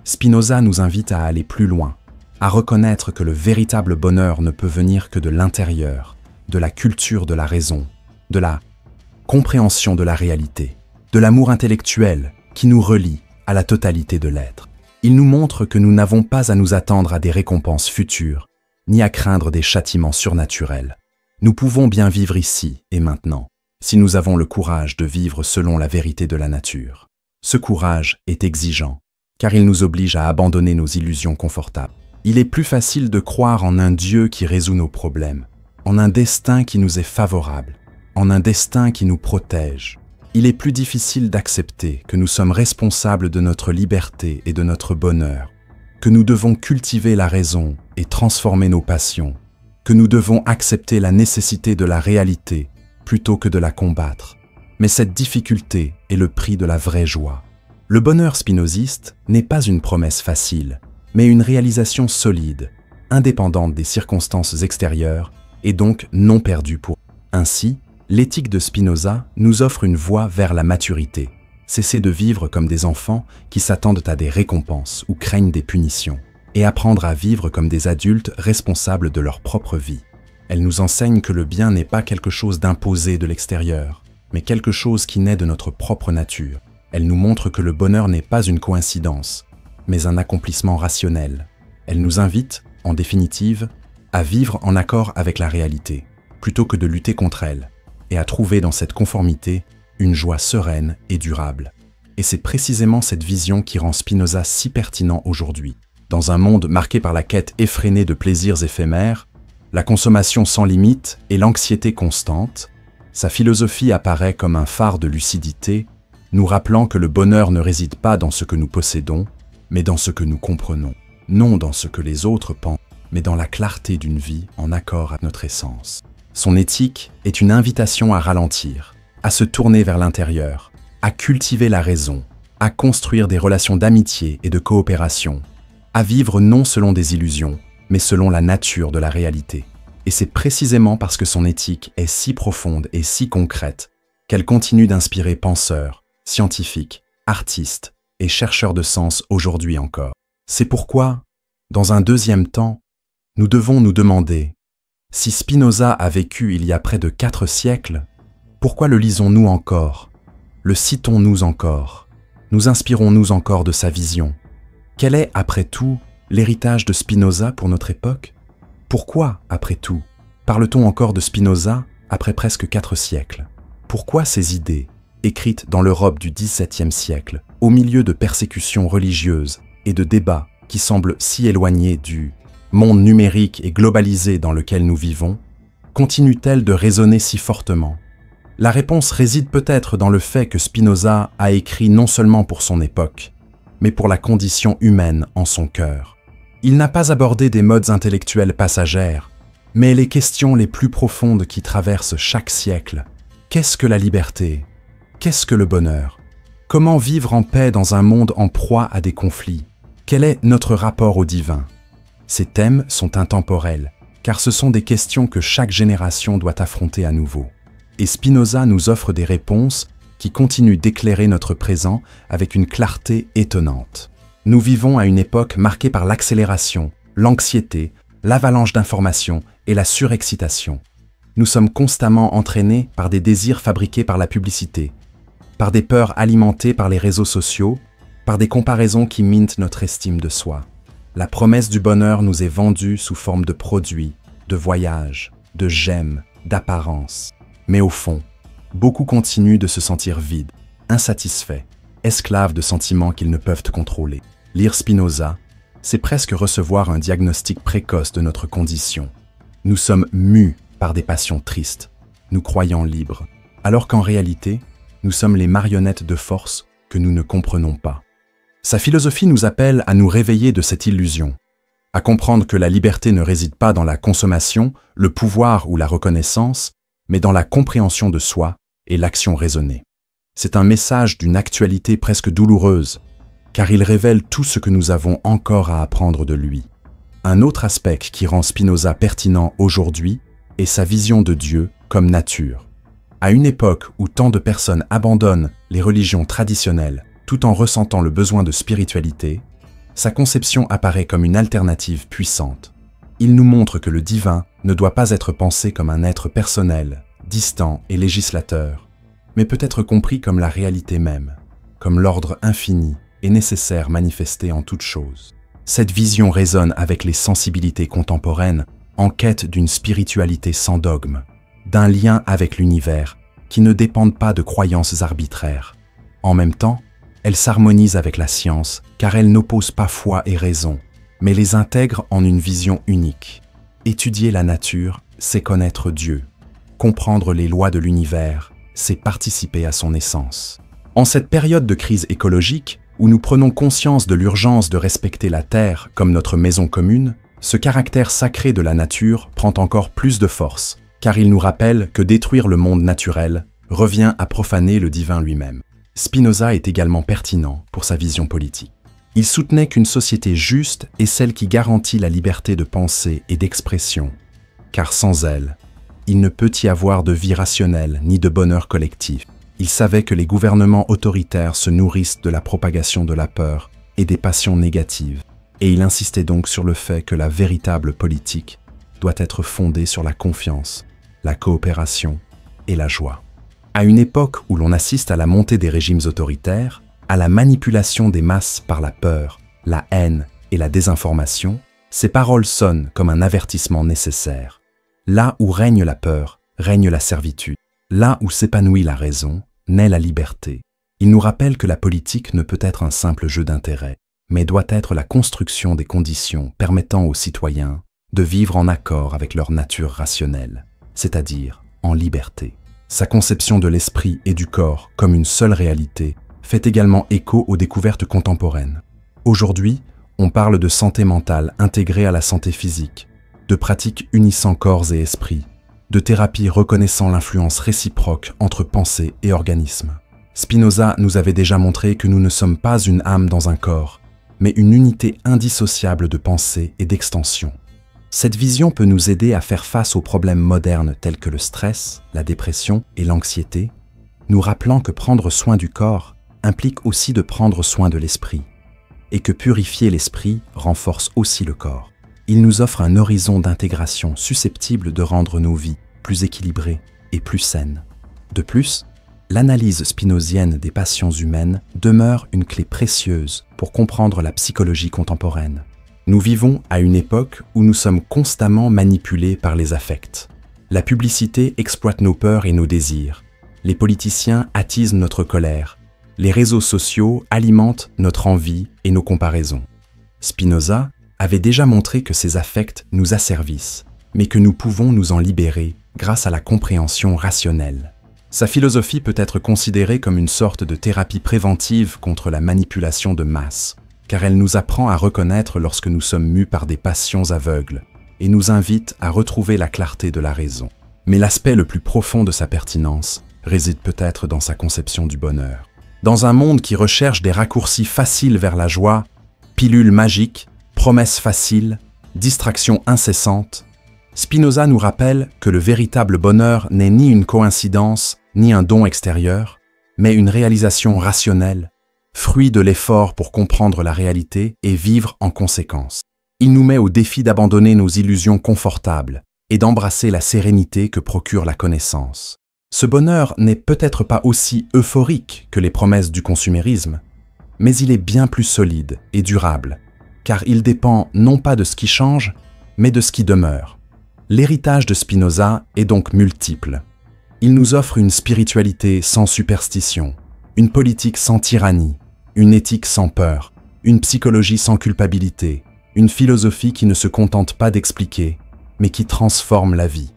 Spinoza nous invite à aller plus loin, à reconnaître que le véritable bonheur ne peut venir que de l'intérieur, de la culture de la raison, de la compréhension de la réalité, de l'amour intellectuel qui nous relie à la totalité de l'être. Il nous montre que nous n'avons pas à nous attendre à des récompenses futures, ni à craindre des châtiments surnaturels. Nous pouvons bien vivre ici et maintenant, si nous avons le courage de vivre selon la vérité de la nature. Ce courage est exigeant, car il nous oblige à abandonner nos illusions confortables. Il est plus facile de croire en un Dieu qui résout nos problèmes, en un destin qui nous est favorable, en un destin qui nous protège. Il est plus difficile d'accepter que nous sommes responsables de notre liberté et de notre bonheur, que nous devons cultiver la raison et transformer nos passions, que nous devons accepter la nécessité de la réalité plutôt que de la combattre. Mais cette difficulté est le prix de la vraie joie. Le bonheur spinoziste n'est pas une promesse facile, mais une réalisation solide, indépendante des circonstances extérieures et donc non perdue pour. Ainsi, l'éthique de Spinoza nous offre une voie vers la maturité, cesser de vivre comme des enfants qui s'attendent à des récompenses ou craignent des punitions, et apprendre à vivre comme des adultes responsables de leur propre vie. Elle nous enseigne que le bien n'est pas quelque chose d'imposé de l'extérieur, mais quelque chose qui naît de notre propre nature. Elle nous montre que le bonheur n'est pas une coïncidence, mais un accomplissement rationnel. Elle nous invite, en définitive, à vivre en accord avec la réalité, plutôt que de lutter contre elle, et à trouver dans cette conformité une joie sereine et durable. Et c'est précisément cette vision qui rend Spinoza si pertinent aujourd'hui. Dans un monde marqué par la quête effrénée de plaisirs éphémères, la consommation sans limite et l'anxiété constante, sa philosophie apparaît comme un phare de lucidité, nous rappelant que le bonheur ne réside pas dans ce que nous possédons, mais dans ce que nous comprenons, non dans ce que les autres pensent, mais dans la clarté d'une vie en accord avec notre essence. Son éthique est une invitation à ralentir, à se tourner vers l'intérieur, à cultiver la raison, à construire des relations d'amitié et de coopération, à vivre non selon des illusions, mais selon la nature de la réalité. Et c'est précisément parce que son éthique est si profonde et si concrète qu'elle continue d'inspirer penseurs, scientifiques, artistes et chercheurs de sens aujourd'hui encore. C'est pourquoi, dans un deuxième temps, nous devons nous demander, si Spinoza a vécu il y a près de 4 siècles, pourquoi le lisons-nous encore? Le citons-nous encore? Nous inspirons-nous encore de sa vision? Quel est, après tout, l'héritage de Spinoza pour notre époque? Pourquoi, après tout, parle-t-on encore de Spinoza après presque 4 siècles? Pourquoi ces idées, écrites dans l'Europe du XVIIe siècle, au milieu de persécutions religieuses et de débats qui semblent si éloignés du monde numérique et globalisé dans lequel nous vivons, continuent-elles de résonner si fortement? La réponse réside peut-être dans le fait que Spinoza a écrit non seulement pour son époque, mais pour la condition humaine en son cœur. Il n'a pas abordé des modes intellectuels passagères, mais les questions les plus profondes qui traversent chaque siècle. Qu'est-ce que la liberté? Qu'est-ce que le bonheur? Comment vivre en paix dans un monde en proie à des conflits? Quel est notre rapport au divin? Ces thèmes sont intemporels, car ce sont des questions que chaque génération doit affronter à nouveau. Et Spinoza nous offre des réponses qui continuent d'éclairer notre présent avec une clarté étonnante. Nous vivons à une époque marquée par l'accélération, l'anxiété, l'avalanche d'informations et la surexcitation. Nous sommes constamment entraînés par des désirs fabriqués par la publicité, par des peurs alimentées par les réseaux sociaux, par des comparaisons qui minent notre estime de soi. La promesse du bonheur nous est vendue sous forme de produits, de voyages, de j'aime, d'apparence. Mais au fond, beaucoup continuent de se sentir vides, insatisfaits, esclaves de sentiments qu'ils ne peuvent contrôler. Lire Spinoza, c'est presque recevoir un diagnostic précoce de notre condition. Nous sommes mus par des passions tristes, nous croyant libres, alors qu'en réalité, nous sommes les marionnettes de force que nous ne comprenons pas. Sa philosophie nous appelle à nous réveiller de cette illusion, à comprendre que la liberté ne réside pas dans la consommation, le pouvoir ou la reconnaissance, mais dans la compréhension de soi et l'action raisonnée. C'est un message d'une actualité presque douloureuse, car il révèle tout ce que nous avons encore à apprendre de lui. Un autre aspect qui rend Spinoza pertinent aujourd'hui est sa vision de Dieu comme nature. À une époque où tant de personnes abandonnent les religions traditionnelles tout en ressentant le besoin de spiritualité, sa conception apparaît comme une alternative puissante. Il nous montre que le divin ne doit pas être pensé comme un être personnel, distant et législateur, mais peut être compris comme la réalité même, comme l'ordre infini et nécessaire manifesté en toute chose. Cette vision résonne avec les sensibilités contemporaines en quête d'une spiritualité sans dogme, d'un lien avec l'univers qui ne dépendent pas de croyances arbitraires. En même temps, elle s'harmonise avec la science car elle n'oppose pas foi et raison, mais les intègre en une vision unique. Étudier la nature, c'est connaître Dieu. Comprendre les lois de l'univers, c'est participer à son essence. En cette période de crise écologique, où nous prenons conscience de l'urgence de respecter la Terre comme notre maison commune, ce caractère sacré de la nature prend encore plus de force, car il nous rappelle que détruire le monde naturel revient à profaner le divin lui-même. Spinoza est également pertinent pour sa vision politique. Il soutenait qu'une société juste est celle qui garantit la liberté de pensée et d'expression, car sans elle, il ne peut y avoir de vie rationnelle ni de bonheur collectif. Il savait que les gouvernements autoritaires se nourrissent de la propagation de la peur et des passions négatives, et il insistait donc sur le fait que la véritable politique doit être fondée sur la confiance, la coopération et la joie. À une époque où l'on assiste à la montée des régimes autoritaires, à la manipulation des masses par la peur, la haine et la désinformation, ces paroles sonnent comme un avertissement nécessaire. Là où règne la peur, règne la servitude. Là où s'épanouit la raison, naît la liberté. Il nous rappelle que la politique ne peut être un simple jeu d'intérêts, mais doit être la construction des conditions permettant aux citoyens de vivre en accord avec leur nature rationnelle, c'est-à-dire en liberté. Sa conception de l'esprit et du corps comme une seule réalité fait également écho aux découvertes contemporaines. Aujourd'hui, on parle de santé mentale intégrée à la santé physique, de pratiques unissant corps et esprit, de thérapies reconnaissant l'influence réciproque entre pensée et organisme. Spinoza nous avait déjà montré que nous ne sommes pas une âme dans un corps, mais une unité indissociable de pensée et d'extension. Cette vision peut nous aider à faire face aux problèmes modernes tels que le stress, la dépression et l'anxiété, nous rappelant que prendre soin du corps implique aussi de prendre soin de l'esprit, et que purifier l'esprit renforce aussi le corps. Il nous offre un horizon d'intégration susceptible de rendre nos vies plus équilibrées et plus saines. De plus, l'analyse spinozienne des passions humaines demeure une clé précieuse pour comprendre la psychologie contemporaine. Nous vivons à une époque où nous sommes constamment manipulés par les affects. La publicité exploite nos peurs et nos désirs. Les politiciens attisent notre colère. Les réseaux sociaux alimentent notre envie et nos comparaisons. Spinoza avait déjà montré que ces affects nous asservissent, mais que nous pouvons nous en libérer grâce à la compréhension rationnelle. Sa philosophie peut être considérée comme une sorte de thérapie préventive contre la manipulation de masse, car elle nous apprend à reconnaître lorsque nous sommes mus par des passions aveugles et nous invite à retrouver la clarté de la raison. Mais l'aspect le plus profond de sa pertinence réside peut-être dans sa conception du bonheur. Dans un monde qui recherche des raccourcis faciles vers la joie, pilules magiques, promesses faciles, distractions incessantes, Spinoza nous rappelle que le véritable bonheur n'est ni une coïncidence, ni un don extérieur, mais une réalisation rationnelle, fruit de l'effort pour comprendre la réalité et vivre en conséquence. Il nous met au défi d'abandonner nos illusions confortables et d'embrasser la sérénité que procure la connaissance. Ce bonheur n'est peut-être pas aussi euphorique que les promesses du consumérisme, mais il est bien plus solide et durable, car il dépend non pas de ce qui change, mais de ce qui demeure. L'héritage de Spinoza est donc multiple. Il nous offre une spiritualité sans superstition, une politique sans tyrannie, une éthique sans peur, une psychologie sans culpabilité, une philosophie qui ne se contente pas d'expliquer, mais qui transforme la vie.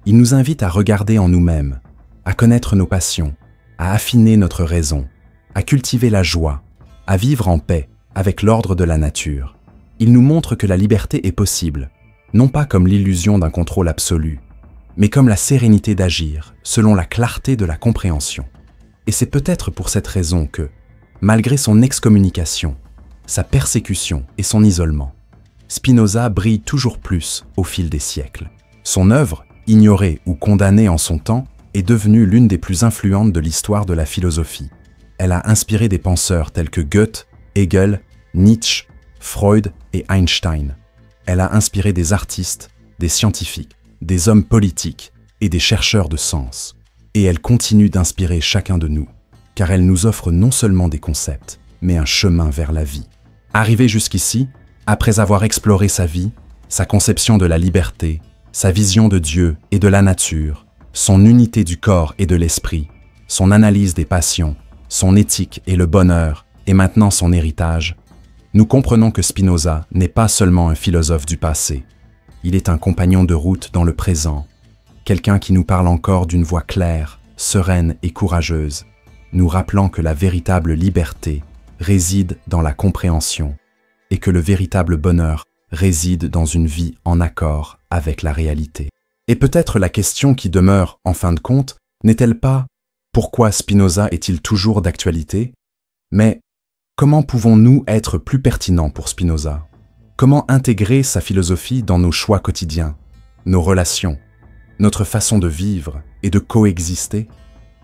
Il nous invite à regarder en nous-mêmes, à connaître nos passions, à affiner notre raison, à cultiver la joie, à vivre en paix avec l'ordre de la nature. Il nous montre que la liberté est possible, non pas comme l'illusion d'un contrôle absolu, mais comme la sérénité d'agir selon la clarté de la compréhension. Et c'est peut-être pour cette raison que, malgré son excommunication, sa persécution et son isolement, Spinoza brille toujours plus au fil des siècles. Son œuvre, ignorée ou condamnée en son temps, est devenue l'une des plus influentes de l'histoire de la philosophie. Elle a inspiré des penseurs tels que Goethe, Hegel, Nietzsche, Freud et Einstein. Elle a inspiré des artistes, des scientifiques, des hommes politiques et des chercheurs de sens. Et elle continue d'inspirer chacun de nous, car elle nous offre non seulement des concepts, mais un chemin vers la vie. Arrivé jusqu'ici, après avoir exploré sa vie, sa conception de la liberté, sa vision de Dieu et de la nature, son unité du corps et de l'esprit, son analyse des passions, son éthique et le bonheur, et maintenant son héritage, nous comprenons que Spinoza n'est pas seulement un philosophe du passé. Il est un compagnon de route dans le présent, quelqu'un qui nous parle encore d'une voix claire, sereine et courageuse, nous rappelant que la véritable liberté réside dans la compréhension et que le véritable bonheur réside dans une vie en accord avec la réalité. Et peut-être la question qui demeure, en fin de compte, n'est-elle pas « Pourquoi Spinoza est-il toujours d'actualité ?» mais « Comment pouvons-nous être plus pertinents pour Spinoza ?» Comment intégrer sa philosophie dans nos choix quotidiens, nos relations, notre façon de vivre et de coexister?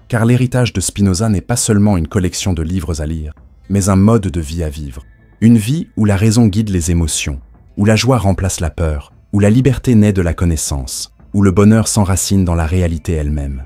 Car l'héritage de Spinoza n'est pas seulement une collection de livres à lire, mais un mode de vie à vivre. Une vie où la raison guide les émotions, où la joie remplace la peur, où la liberté naît de la connaissance, où le bonheur s'enracine dans la réalité elle-même.